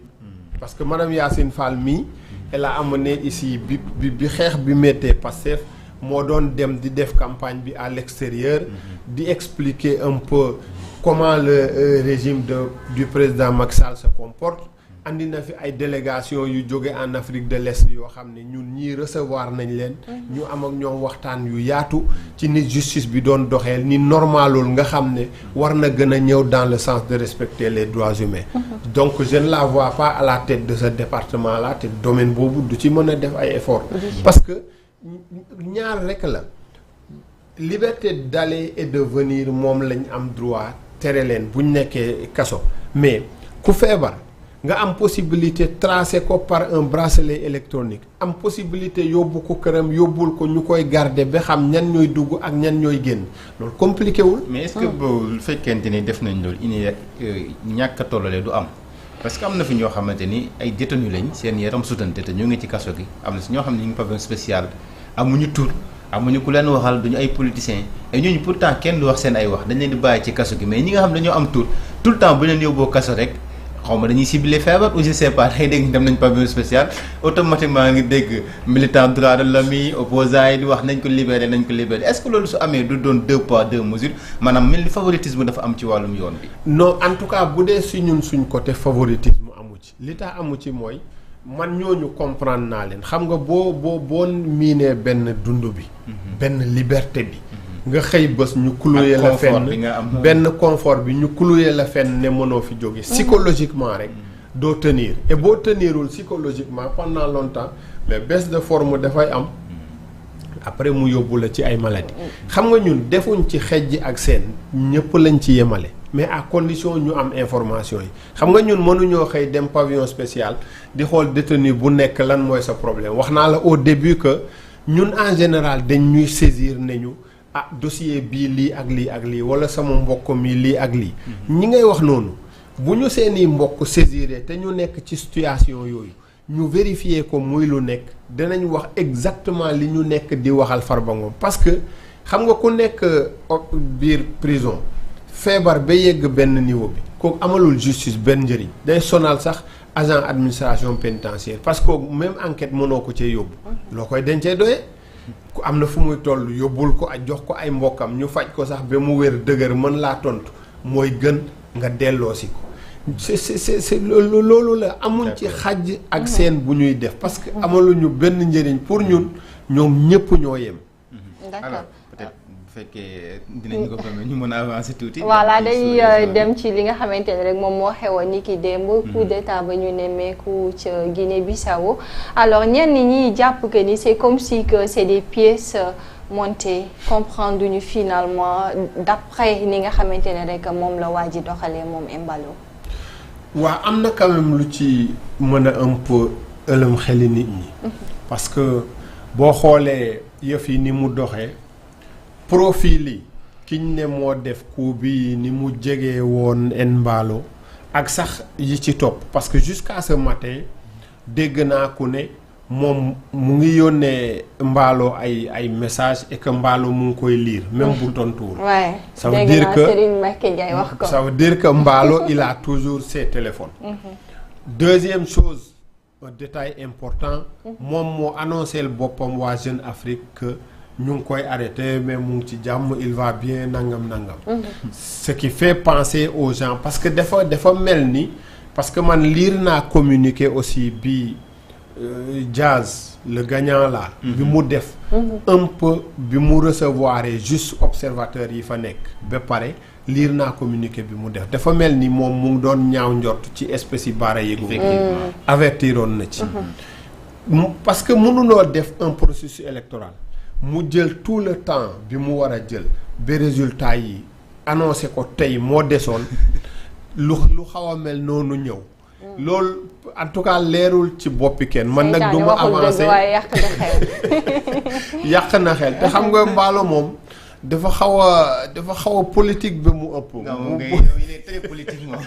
parce que madame Yacine Fall mii elle a amené ici bi xeex bi méttee Pastef moo doon dem di def campagne bi à l'extérieur di expliquer un peu comment le régime du président Macky Sall se comporte andi na fi ay délégation yu jóge en Afrique de l'Est yoo xam ne ñun ñii recevoir nañ leen ñu am ak ñoom waxtaan yu yaatu ci ni justice bi doon doxeel ni normalul nga xam ne war na gën a ñëw dans le sens de respecter les droits humains donc je ne la vois pas à la tête de ce département là te domaine boobu du ci mën a def ay efforts parce que ñaar rekk la liberté d'aller et de venir moom lañ am droit tere leen buñ nekkee kaso mais ku feebar nga am possibilité tracer ko par un bracelet électronique am possibilité yóbbu ko këram yóbbul ko ñu koy garder ba xam ñan ñooy dugg ak ñan ñooy génn loolu compliqué wul. mais est-ce que boobu fekkente ni def nañ loolu ñàkk a tollale du am parce que am na fi ñoo xamante ni ay détenus lañ seen yaram sutante te ñu ngi ci kaso gi am na si ñoo xam ne ñu ngi pavillon spécial amuñu tur amuñu ku leen waxal duñu ay politiciens et ñooñu pourtant kenn du wax seen ay wax dañ leen di bàyyi ci kaso gi mais ñi nga xam dañoo am tur tout le temps bu leen yóbboo kaso rek. xaw ma dañuy ciblé feebar ou je sais pas day dégg dem nañ pavillon spécial automatiquement ngi dégg militant droit de l'homme yi opposants yi di wax nañ ko libéré est-ce que loolu su amee du doon 2 poids 2 mesures maanaam mel ni favoritisme dafa am ci wàllum yoon bi. non en tout cas bu dee si ñun suñ côté favoritisme amu ci li tax amu ci mooy man ñooñu comprendre naa leen xam nga boo miinee benn dund bi. benn liberté bi. nga xëy bés ñu clouer la fenn benn confort bi ñu clouer la fenn ne mënoo fi jóge psychologiquement rek doo tenir et boo tenirul psychologiquement pendant longtemps mais baisse de forme dafay am après mu yóbbu la ci ay maladies xam nga ñun defuñ ci xejj ak seen ñëpp lañ ci yemale mais à condition ñu am information yi xam nga ñun mënuñoo xëy dem pavillon spécial di xool détenu bu nekk lan mooy sa problème wax naa la au début que ñun en général dañ ñuy saisir nañu dossier bii lii ak lii wala sama mbokk mi lii ak lii ñi ngay wax noonu bu ñu seeni mbokk saisiré te ñu nekk ci situation yooyu ñu vérifier ko muy lu nekk danañ wax exactement li ñu nekk di waxal Farba Ngom parce que xam nga ku nekk biir prison feebar ba yegg benn niveau bi kooku amalul justice benn njëriñ day sonal sax agent administration pénitentiaire parce que même enquête mënoo ko cee yóbbu loo koy dencee doyee ku am na fu muy toll yóbbul ko ak jox ko ay mbokkam ñu faj ko sax ba mu wér dëgër mën laa tontu mooy gën nga delloosi ko c'est loolu la amuñ ci xàjj ak seen bu ñuy def parce que amaluñu benn njëriñ pour ñun ñoom ñëpp ñoo yem. d'accord peut-être bu fekkee dinañ ko permettre ñu mën a avancer tuuti. voilà day dem ci li nga xamante ne rek moom moo xewoon ni ki démb. coup d'état ba ñu nemmeeku ca Guinée-Bissau alors ñenn ñi jàpp que ni c'est comme si que c'est des pièces montées comprendre duñu finalement d'après ni nga xamante ne rek moom la waa ji doxalee moom Embalo. waaw am na quand même lu ci mën a un peu ëlëm xeli nit ñi. parce que boo xoolee yëf yi ni mu doxee profil yi kiñ ne moo def coup bi ni mu jegee woon Embalo ak sax yi ci topp parce que jusqu'à ce matin dégg naa ku ne moom mu ngi yónnee Mballo ay message et que Mballo mu ngi koy lire même bu tontuwul. ça veut dire que ça veut dire que Mballo il a toujours ses téléphones. Deuxième chose un détail important moom moo annoncé boppam waa Jeune Afrique que ñu ngi koy arrêté mais mu ngi ci jàmm il va bien nangam. Ce qui fait penser aux gens parce que dafa mel ni parce que man lire naa communiqué aussi bi Diaz le gagnant là. bi mu def. un peu bi mu recevoir juste observateurs yi fa nekk ba pare. liir naa communiqué bi mu def dafa mel ni moom mu ngi doon ñaaw njort ci espèce yi baara yéegu avertiroon na ci parce que mënunoo def un processus électoral mu jël tout le temps bi mu war a jël ba résultat yi annoncé ko tey moo desoon lu xaw a mel noonu ñëw loolu en tout cas leerul ci boppi kenn man nag du ma avancé yàq na xel te xam nga Mballo moom dafa xaw a politique ba mu ëpp. il est très politique moom.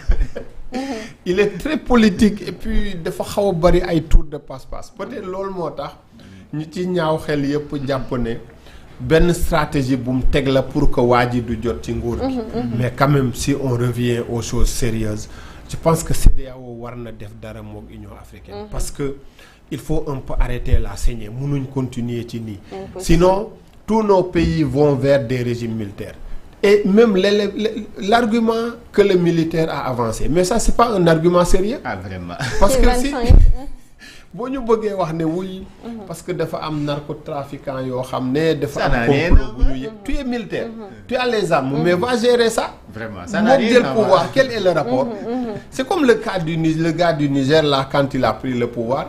il est très politique et puis dafa xaw a bari ay tour de passe-passe peut-être loolu moo tax ñu ci ñaaw xel yëpp jàpp ne benn stratégie bu mu teg la pour que waa ji du jot ci nguur gi. mais quand même si on revient aux choses sérieuses je pense que CEDEAO war na def dara moog Union africaine. parce que il faut un peu arrêter la saignée mënuñ continuer ci nii. sinon. tous nos pays vont vers des régimes militaires et même l'argument que le militaire a avancé mais ça c'est pas un argument sérieux vraiment parce que si boo ñu bëggee wax ne wuy parce que dafa am narcotrafiquant yoo xam ne dafa am complot bu ñu yëg tu es militaire tu as les armes mais va gérer ça vraiment ça n'a rien jël pouvoir quel est le rapport c'est comme le gars du Niger là quand il a pris le pouvoir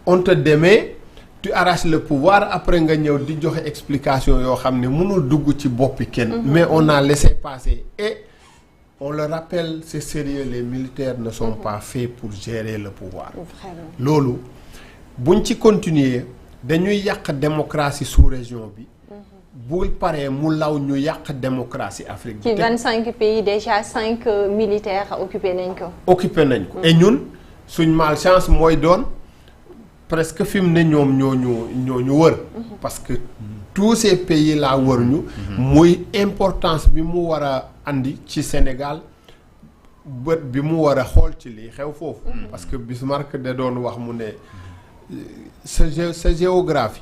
on te démet tu arraches le pouvoir après nga ñëw di joxe explication yoo xam ne mënul dugg ci boppi kenn mais on a laissé passer et on le rappelle c'est sérieux les militaires ne sont pas faits pour gérer le pouvoir loolu buñ ci continuer dañuy yàq démocratie sous-région bi bu paree mu law ñu yàq démocratie Afrique bi ci 25 pays déjà 5 militaires occupé nañ ko et ñun suñ malchance mooy doon presque fi mu ne ñoom ñoo ñu wër parce que tous ces pays là wër ñu muy importance bi mu war a andi ci Sénégal bët bi mu war a xool ci lii xew foofu parce que Bismarck da doon wax mu ne sa géographie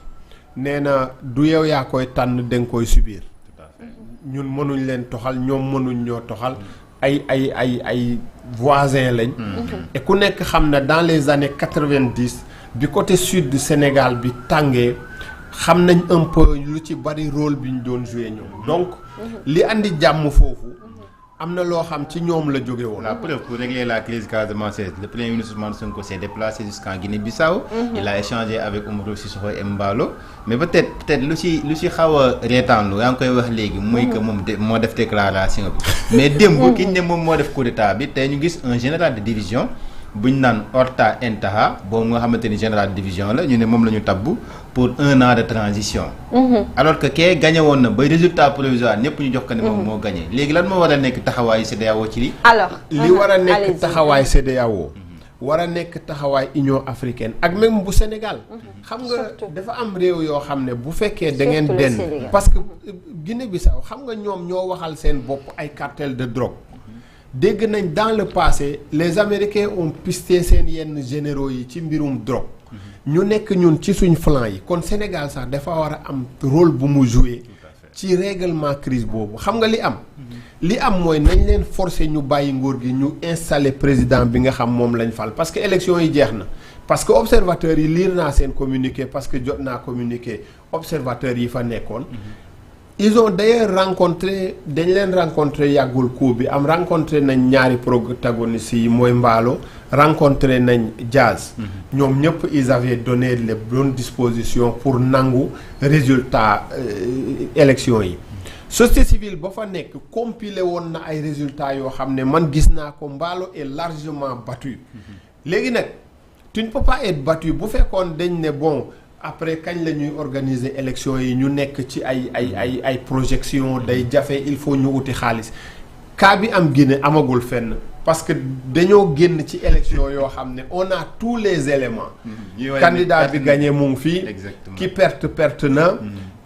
nee na du yow yaa koy tànn danga koy subir ñun mënuñ leen toxal ñoom mënuñ ñoo toxal ay voisins lañ et ku nekk xam na dans les années 90 bi côté sud du Sénégal bi tàngee xam nañ un peu lu ci bari rôle bi ñu doon joué ñoom donc li andi jàmm foofu am na loo xam ci ñoom la jóge woon. La preuve pour régler la crise casamançaise le premier ministre Ousmane Sonko s'est déplacé jusqu'en Guinée-Bissau. Il a échangé avec Umaro Sissoko Embalo mais peut-être lu ci xaw a reetaanlu yaa ngi koy wax léegi mooy que moom moo def déclaration bi mais démb ki ñu ne moom moo def coup d'état bi tey ñu gis un général de division buñ naan Horta Intaha boobu nga xamante ni général de division la ñu ne moom la ñu tabbu pour 1 an de transition. alors que kee gagné woon na ba résultat provisoire ñëpp ñu jox ko ne moom moo gagné léegi lan moo war a nekk taxawaayu CEDEAO ci lii. alors li war a nekk taxawaayu CEDEAO war a nekk taxawaay Union africaine ak même bu Sénégal. xam nga dafa am réew yoo xam ne bu fekkee da ngeen denn parce que Guinée-Bissau xam nga ñoom ñoo waxal seen bopp ay cartel de drogue. dégg nañ dans le passé les Américains ont pisté seen yenn généraux yi ci mbirum drogue ñu nekk ñun ci suñ flanc yi kon Sénégal sax dafa war a am rôle bu mu jouer ci règlement crise boobu xam nga li am mooy nañ leen forcer ñu bàyyi nguur gi ñu installer président bi nga xam moom lañ fal parce que élection yi jeex na parce que observateurs yi lire naa seen communiqué parce que jot naa communiqué observateurs yi fa nekkoon ils ont d'ailleurs dañ leen rencontré yàggul coup bi am rencontré nañ ñaari protagonistes yi mooy Mballo rencontré nañ Diaz ñoom ñëpp ils avaient donné les bonnes dispositions pour nangu résultat élection yi société civile ba fa nekk compilé woon na ay résultats yoo xam ne man gis naa ko Mballo est largement battu léegi nag tu ne peux pas être battu bu fekkoon dañ ne bon après kañ la ñuy organiser élection yi ñu nekk ci ay projection day jafe il faut ñu uti xaalis cas bi am Guinée amagul fenn parce que dañoo génn ci élection yoo xam ne on a tous les éléments candidat bi gagné mu ngi fii ki perte na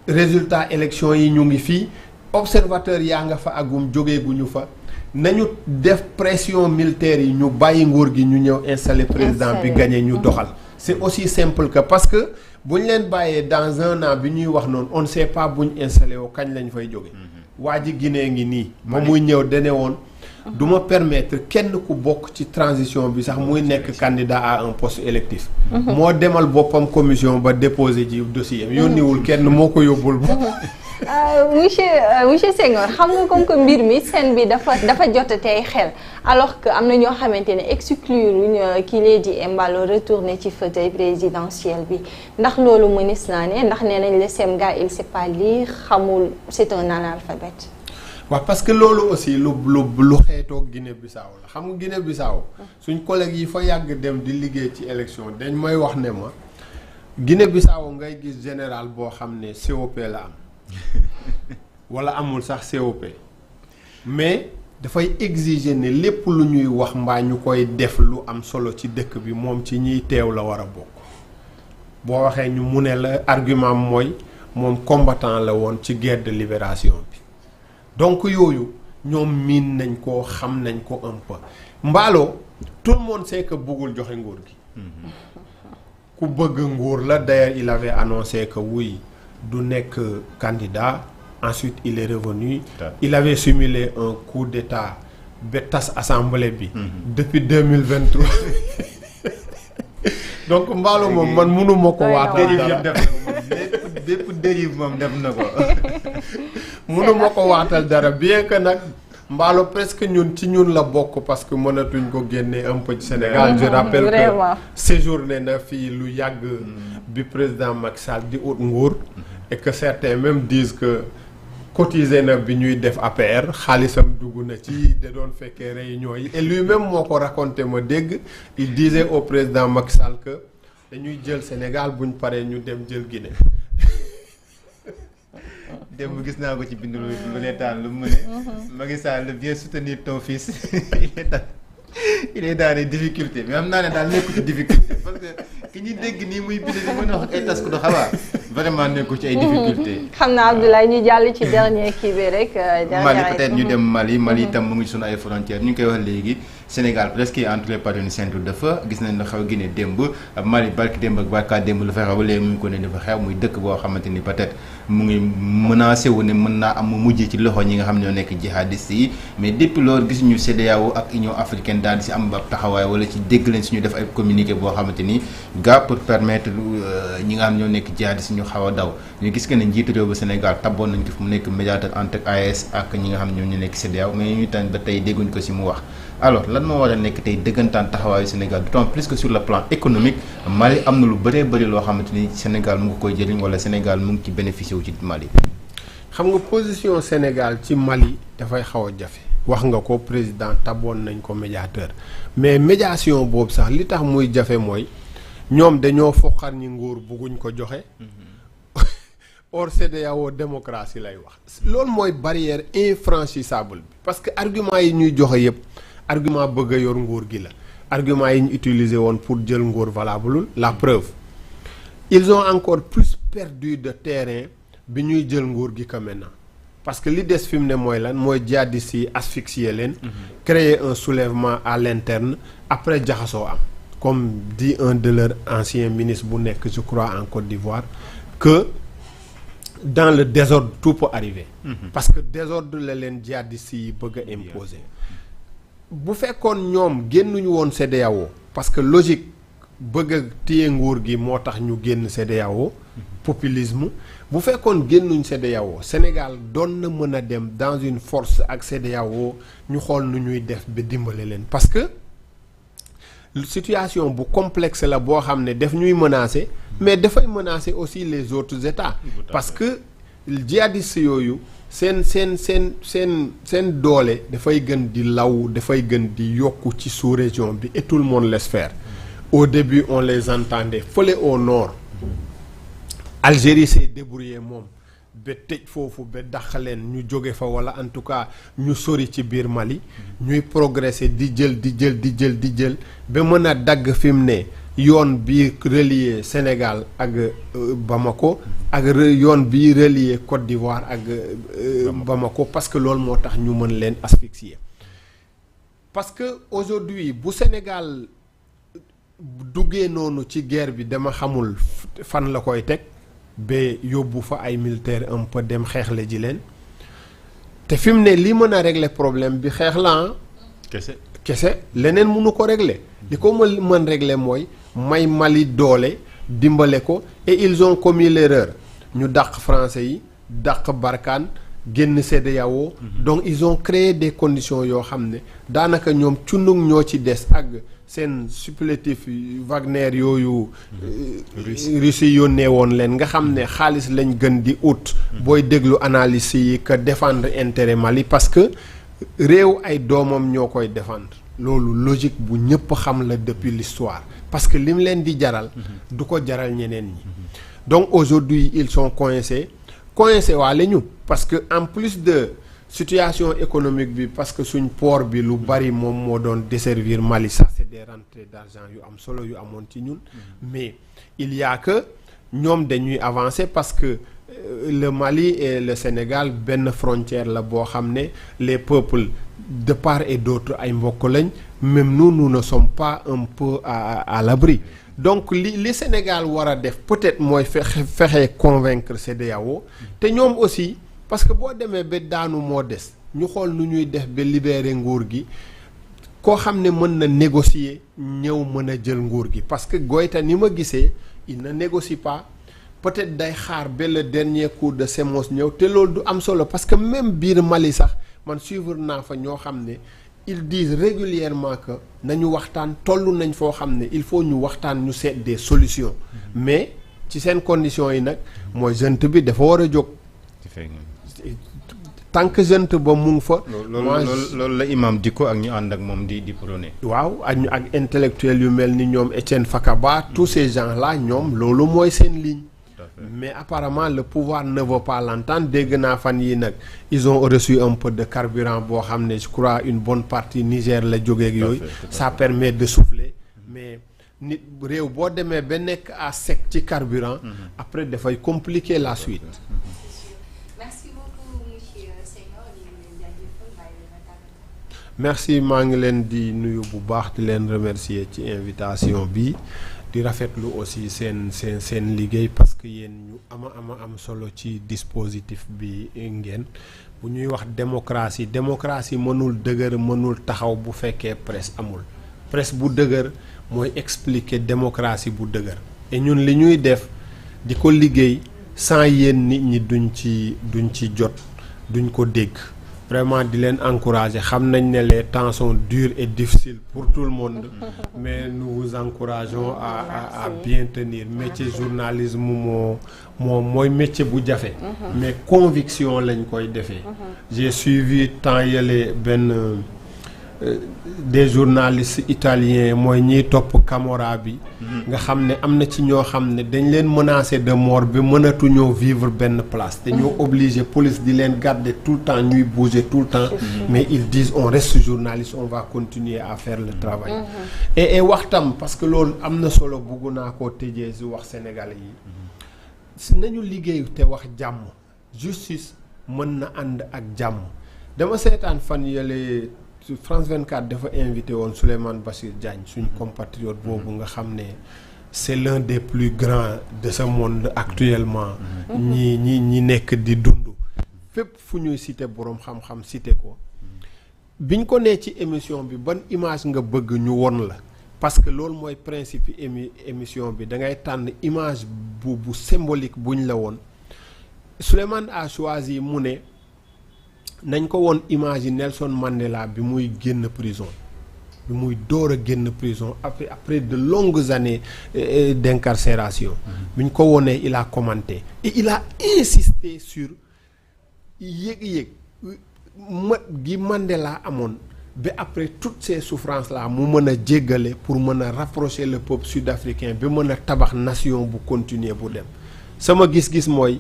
résultat élection yi ñu ngi fii observateur yaa nga fa agum jógee gu ñu fa nañu def pression militaire yi ñu bàyyi nguur gi ñu ñëw installer président bi gagné ñu doxal c'est aussi simple que parce que bu ñu leen bàyyee dans un an bi ñuy wax noonu on ne sait pas bu ñu installé woo kañ lañ fay jóge waa ji Guinée ngi nii ba muy ñëw dane woon du ma permettre kenn ku bokk ci transition bi sax muy nekk candidat à un poste électif moo demal boppam commission ba déposé ji dossier am yónniwul kenn moo ko yóbbul monsieur Senghor xam nga comme que mbir mi scène bi dafa jot tey xel alors que am na ñoo xamante ne exclure wuñ kii lay di Embalo retourné ci fauteuil présidentiel bi ndax loolu mënees naa ne ndax nee nañ le Semga il sait pas lire xamul c'est un analphabète. waaw parce que loolu aussi lu xeetoo Guinée Bissau la xam nga Guinée Bissau suñ collègues yi fa yàgg dem di liggéey ci élection dañ may wax ne ma Guinée Bissau ngay gis général boo xam ne COP la am wala amul sax COP mais dafay exiger ne lépp lu ñuy wax mbaa ñu koy def lu am solo ci dëkk bi moom ci ñiy teew la war a bokk boo waxee ñu mu ne la argument mooy moom combattant la woon ci guerre de libération bi donc yooyu ñoom miin nañ ko xam nañ ko un peu Mballo tout le monde sait que bëggul joxe nguur gi ku bëgg nguur la d'ailleurs il avait annoncé que oui du nekk candidat ensuite il est revenu il avait simulé un coup d'état ba tas assemblée bi depuis 2023 donc Mballo moom man mënuma ko waatal dara bépp dérive moom def na ko mënuma ko waatal dara bien que nag Mballo presque ñun ci ñun la bokk parce que mënatuñ ko génne un peu ci Sénégal je rappelle que séjourné na fii lu yàgg bi président Macky Sall di ut nguur et que certains même disent que cotisé na bi ñuy def APR xaalisam dugg na ci da doon fekkee réunion yi et lui-même moo ko raconté ma dégg il disait au président Macky Sall que dañuy jël Sénégal buñ paree ñu dem jël Guinée. démb gis naa ko ci bindu lu neetaan lu mu ne Macky Sall viens soutenir ton fils il est dans des difficultés mais am naa ne daal nekku ci difficulté parce que ki ñuy dégg nii muy bind di mën a wax ay tas ko do xabaar vraiment nekku ci ay difficultés. xam naa Abdoulaye ñu jàll ci dernier kii bi rek. Mali peut-être ñu dem Mali itam mu ngi sunu ay frontières ñu ngi koy wax léegi Sénégal presque entré par une ceinture de feu gis nañ la xew Guinée démb Mali barki démb ak barka démb lu fa xew ba léegi mu ngi ko ne dafa xew muy dëkk boo xamante ni peut-être mu ngi menacé wu ne mën naa am mu mujjee ci loxo ñi nga xam ñoo nekk jihadistes yi mais depuis loolu gisuñu CEDEAO ak Union africaine daal di si am ab taxawaay wala ci dégg leen suñu def ay communiqué boo xamante ni gaa pour permettre ñi nga xam ñoo nekk jihadistes ñu xaw a daw ñu gis que ne njiitu réew bu Sénégal taboon nañ ko fi mu nekk médiateur entre AES ak ñi nga xam ñoo ñu nekk CEDEAO mais ñu tamit ba tey dégguñ ko si mu wax. alors lan moo war a nekk tey dëggantaan taxawaayu Sénégal d'autant plus que sur le plan économique Mali am na lu bëree bëri loo xamante ni Sénégal mu ngi koy jëriñ wala Sénégal mu ngi ci bénéficié wu ci Mali. xam nga position Sénégal ci Mali dafay xaw a jafe wax nga ko président taboon nañ ko médiateur mais médiation boobu sax li tax muy jafe mooy ñoom dañoo foqar ñi nguur bugguñ ko joxe. hors CEDEAO démocratie lay wax. loolu mooy barrière infranchissable bi parce que argument yi ñuy joxe yëpp. argument bëgg a yor nguur gi la argument yi ñu utilisé woon pour jël nguur valable la preuve ils ont encore plus perdu de terrain bi ñuy jël nguur gi que maintenant parce que li des fi mu ne mooy lan mooy djihadistes yi asphyxier leen créer un soulèvement à l'interne après jaxasoo am comme dit un de leurs anciens ministres bu nekk je crois en Côte d'Ivoire que dans le désordre tout peut arriver parce que désordre la leen djihadistes yi bëgg a imposer bu fekkoon ñoom génnuñu woon CEDEAO parce que logique bëgg a téye nguur gi moo tax ñu génn CEDEAO populisme bu fekkoon génnuñ CEDEAO Sénégal doon na mën a dem dans une force ak CEDEAO ñu xool nu ñuy def ba dimbale leen parce que situation bu complexe la boo xam ne daf ñuy menacer mais dafay menacer aussi les autres États parce que djihadistes yooyu seen doole dafay gën di law dafay gën di yokku ci sous-région bi et tout le monde laisse faire au début on les entendait fële au nord Algérie s'est débrouillée moom ba tëj foofu ba dàq leen ñu jóge fa wala en tout cas ñu sori ci biir Mali ñuy progresser di jël ba mën a dagg fi mu ne yoon bi relier Sénégal ak Bamako ak yoon bi relier Côte d'Ivoire ak Bamako parce que loolu moo tax ñu mën leen asphyxier parce que aujourd'hui bu Sénégal duggee noonu ci guerre bi dama xamul fan la koy teg ba yóbbu fa ay militaire un peu dem xeexle ji leen te fi mu ne li mën a régler problème bi xeex la kese leneen mënu ko régler li ko mën régler mooy may Mali doole dimbale ko et ils ont commis l'erreur ñu dàq français yi dàq Barkhane génn CEDEAO donc ils ont créé des conditions yoo xam ne daanaka ñoom cundug ñoo ci des ak seen supplétif Wagner yooyu Russie yónnee woon leen nga xam ne xaalis lañ gën di ut booy déglu analyse yi que défendre intérêt Mali parce que réew ay doomam ñoo koy défendre loolu logique bu ñëpp xam la depuis l'histoire parce que lim leen di jaral du ko jaral ñeneen ñi donc aujourd'hui ils sont coincés waale ñu parce que en plus de situation économique bi parce que suñ port bi lu bari moom moo doon desservir Mali ça c'est des rentrées d'argent yu am solo yu amoon ci ñun mais il y a que ñoom dañuy avancer parce que le Mali et le Sénégal benn frontière la boo xam ne les peuples de part et d'autre ay mbokk lañ même nous ne sommes pas un peu à l'abri donc li Sénégal war a def peut-être mooy fexe convaincre CEDEAO te ñoom aussi parce que boo demee ba daanu moo des ñu xool nu ñuy def ba libérer nguur gi koo xam ne mën na négocier ñëw mën a jël nguur gi parce que Goïta ni ma gisee il ne négocie pas peut-être day xaar ba le dernier coup de sémence ñëw te loolu du am solo parce que même biir Mali sax man suivre naa fa ñoo xam ne ils disent régulièrement que nañu waxtaan toll nañ foo xam ne il faut ñu waxtaan ñu seet des solutions mais ci seen conditions yi nag mooy junte bi dafa war a jóg tant que junte ba mu ngi fa. loolu la imam Dicko ak ñu ànd ak moom di prôné. waaw ak intellectuels yu mel ni ñoom Etienne Fakaba tous ces gens là ñoom loolu mooy seen ligne. mais apparemment le pouvoir ne veut pas l'entendre dégg naa fan yi nag ils ont reçu un peu de carburant boo xam ne je crois une bonne partie Niger la jógeeg yooyu ça permet de souffler mais nit réew boo demee ba nekk à sec ci carburant après dafay compliquer la suite. Merci beaucoup monsieur Senghor. merci maa ngi leen di nuyu bu baax di leen remercier ci invitation bi di rafetlu aussi seen liggéey parce que yéen ñu am solo ci dispositif bi ngeen bu ñuy wax démocratie mënul dëgër mënul taxaw bu fekkee presse amul presse bu dëgër mooy expliquer démocratie bu dëgër et ñun li ñuy def di ko liggéey sans yéen nit ñi duñ ci jot duñ ko dégg vraiment di leen encourager xam nañ ne les temps sont durs et difficiles pour tout le monde mais nous vous encourageons à bien tenir métier journalisme mooy métier bu jafe mais conviction lañ koy defee j'ai suivi temps yële benn des journalistes italiens mooy ñiy topp Camorra bi nga xam ne am na ci ñoo xam ne dañ leen menacer de mort bi mënatuñoo vivre benn place te ñoo obligé police di leen garder tout le temps ñuy bouger tout le temps mais ils disent on reste journaliste on va continuer à faire le travail et waxtam parce que loolu am na solo bugg naa koo tëjee si wax sénégalais yi si nañu liggéey te wax jàmm justice mën na ànd ak jàmm dama seetaan fan yële France 24 dafa invité woon Souleymane Bachir Diagne suñ compatriote boobu nga xam ne c'est l'un des plus grands de ce monde actuellement ñi nekk di dund fépp fu ñuy citer boroom xam-xam citer ko biñ ko nee ci émission bi ban image nga bëgg ñu won la parce que loolu mooy principe émission bi da ngay tànn image bu symbolique buñ la woon Souleymane a choisi mu ne nañ ko woon image yi Nelson Mandela bi muy génn prison bi muy door a génn prison après de longues années d'incarcération bi ñu ko wonee il a commenté et il a insisté sur yëg-yëg gi Mandela amoon ba après toutes ces souffrances là mu mën a jéggale pour mën a rapprocher le peuple sud-africain ba mën a tabax nation bu continuer bu dem sama gis-gis mooy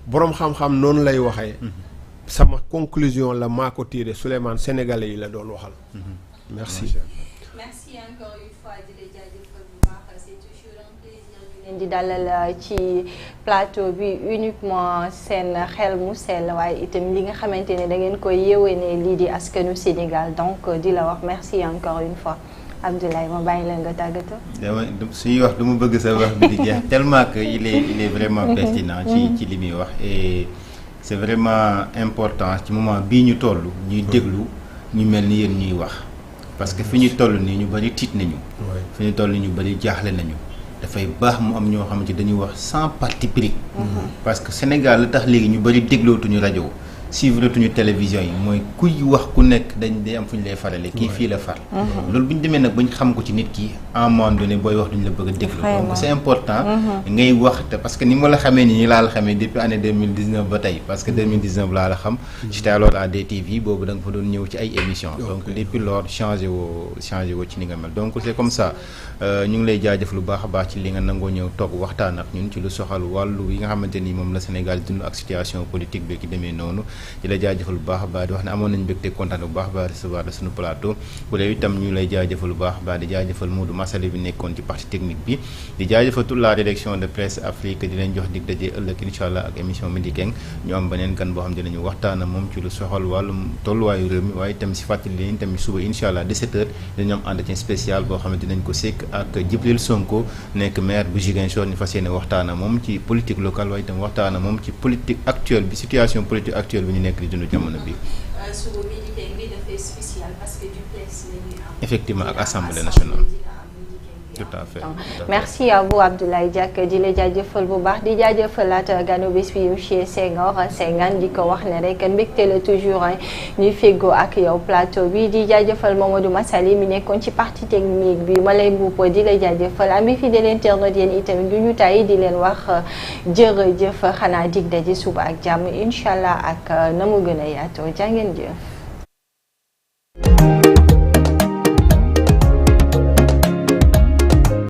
boroom xam-xam noonu lay waxee sama conclusion la maa ko tiré Souleymane sénégalais yi la doon waxal. merci. merci encore une fois di la jaajëfal bu baax c'est toujours un plaisir di leen di dalal ci plateau bi uniquement seen xel mu sell waaye itam li nga xamante ne da ngeen koy yéwénee lii di askanu Sénégal donc di la wax merci encore une fois. Abdoulaye ma bàyyi la nga tàggatoo. suñuy wax du ma bëgg sa wax bi di jeex tellement que il est vraiment pertinent ci li muy wax et c'est vraiment important ci moment bii ñu toll ñuy déglu ñu mel ni yéen ñuy wax parce que fi ñu toll nii ñu bari tiit nañu. fi ñu toll nii ñu bari jaaxle nañu. dafay baax mu am ñoo xamante dañuy wax sans parti pris. parce que Sénégal la tax léegi ñu bari déglootuñu rajo suivre tuñu télévision yi mooy kuy wax ku nekk dañ day am fu ñu lay farale kii fii la far. loolu bu ñu demee nag ba ñu xam ko ci nit ki à un moment donné booy wax duñu la bëgg a déglu. donc c'est important. ngay wax te parce que ni ma la xamee nii laa la xamee depuis année 2019 ba tey parce que 2019 laa la xam. j'étais alors à DTV boobu da nga fa doon ñëw ci ay émissions. donc depuis lors changé woo ci ni nga mel donc c'est comme ça ñu ngi lay jaajëf lu baax a baax ci li nga nangoo ñëw toog waxtaan ak ñun ci lu soxal wàllu yi nga xamante ni moom la Sénégal dund ak situation politique bi ki demee noonu. di la jaajëfal bu baax a baax di wax ne amoon nañu mbégte kontaan bu baax a baax recevoir la suñu plateau bu dee itam ñu lay jaajëfal bu baax a baax di jaajëfal Modou Massale bi nekkoon ci partie technique bi di jaajëfal toute la rédaction de Presse Afrique di leen jox dig daje ëllëg incha allah ak émission Midi Gang ñu am beneen gan boo xam ne dinañu waxtaan ak moom ci lu soxal wàllum tolluwaayu réew mi waaye itam si fàttali leen itam suba incha allah 17h dinañu am entretien spécial boo xam ne dinañ ko sekk ak Djibril Sonko nekk maire bu Ziguinchor ñu fas yéene waxtaan ak moom ci politique locale waaye itam waxtaan ak moom ci politique actuelle bi situation politique actuelle bi ñu nekk di dund jamono bi. suba Midi Gang bi dafay spécial parce que duplex la ñuy am. effectivement ak assemblée nationale. tout à fait. merci à vous Abdoulaye Diack di la jaajëfal bu baax di jaajëfalaat ganu bés bi monsieur Senghor Senghane di ko wax ne rek mbégte la toujours ñuy feggoo ak yow plateau bi di jaajëfal Mamadou Massali mi nekkoon ci partie technique bi ma lay mbuup di la jaajëfal ami fidèle internaute yéen itamit du ñu tay di leen wax jërëjëf xanaa dig daje suba ak jàmm incha allah ak na mu gën a yaatoo jàngeen jëf.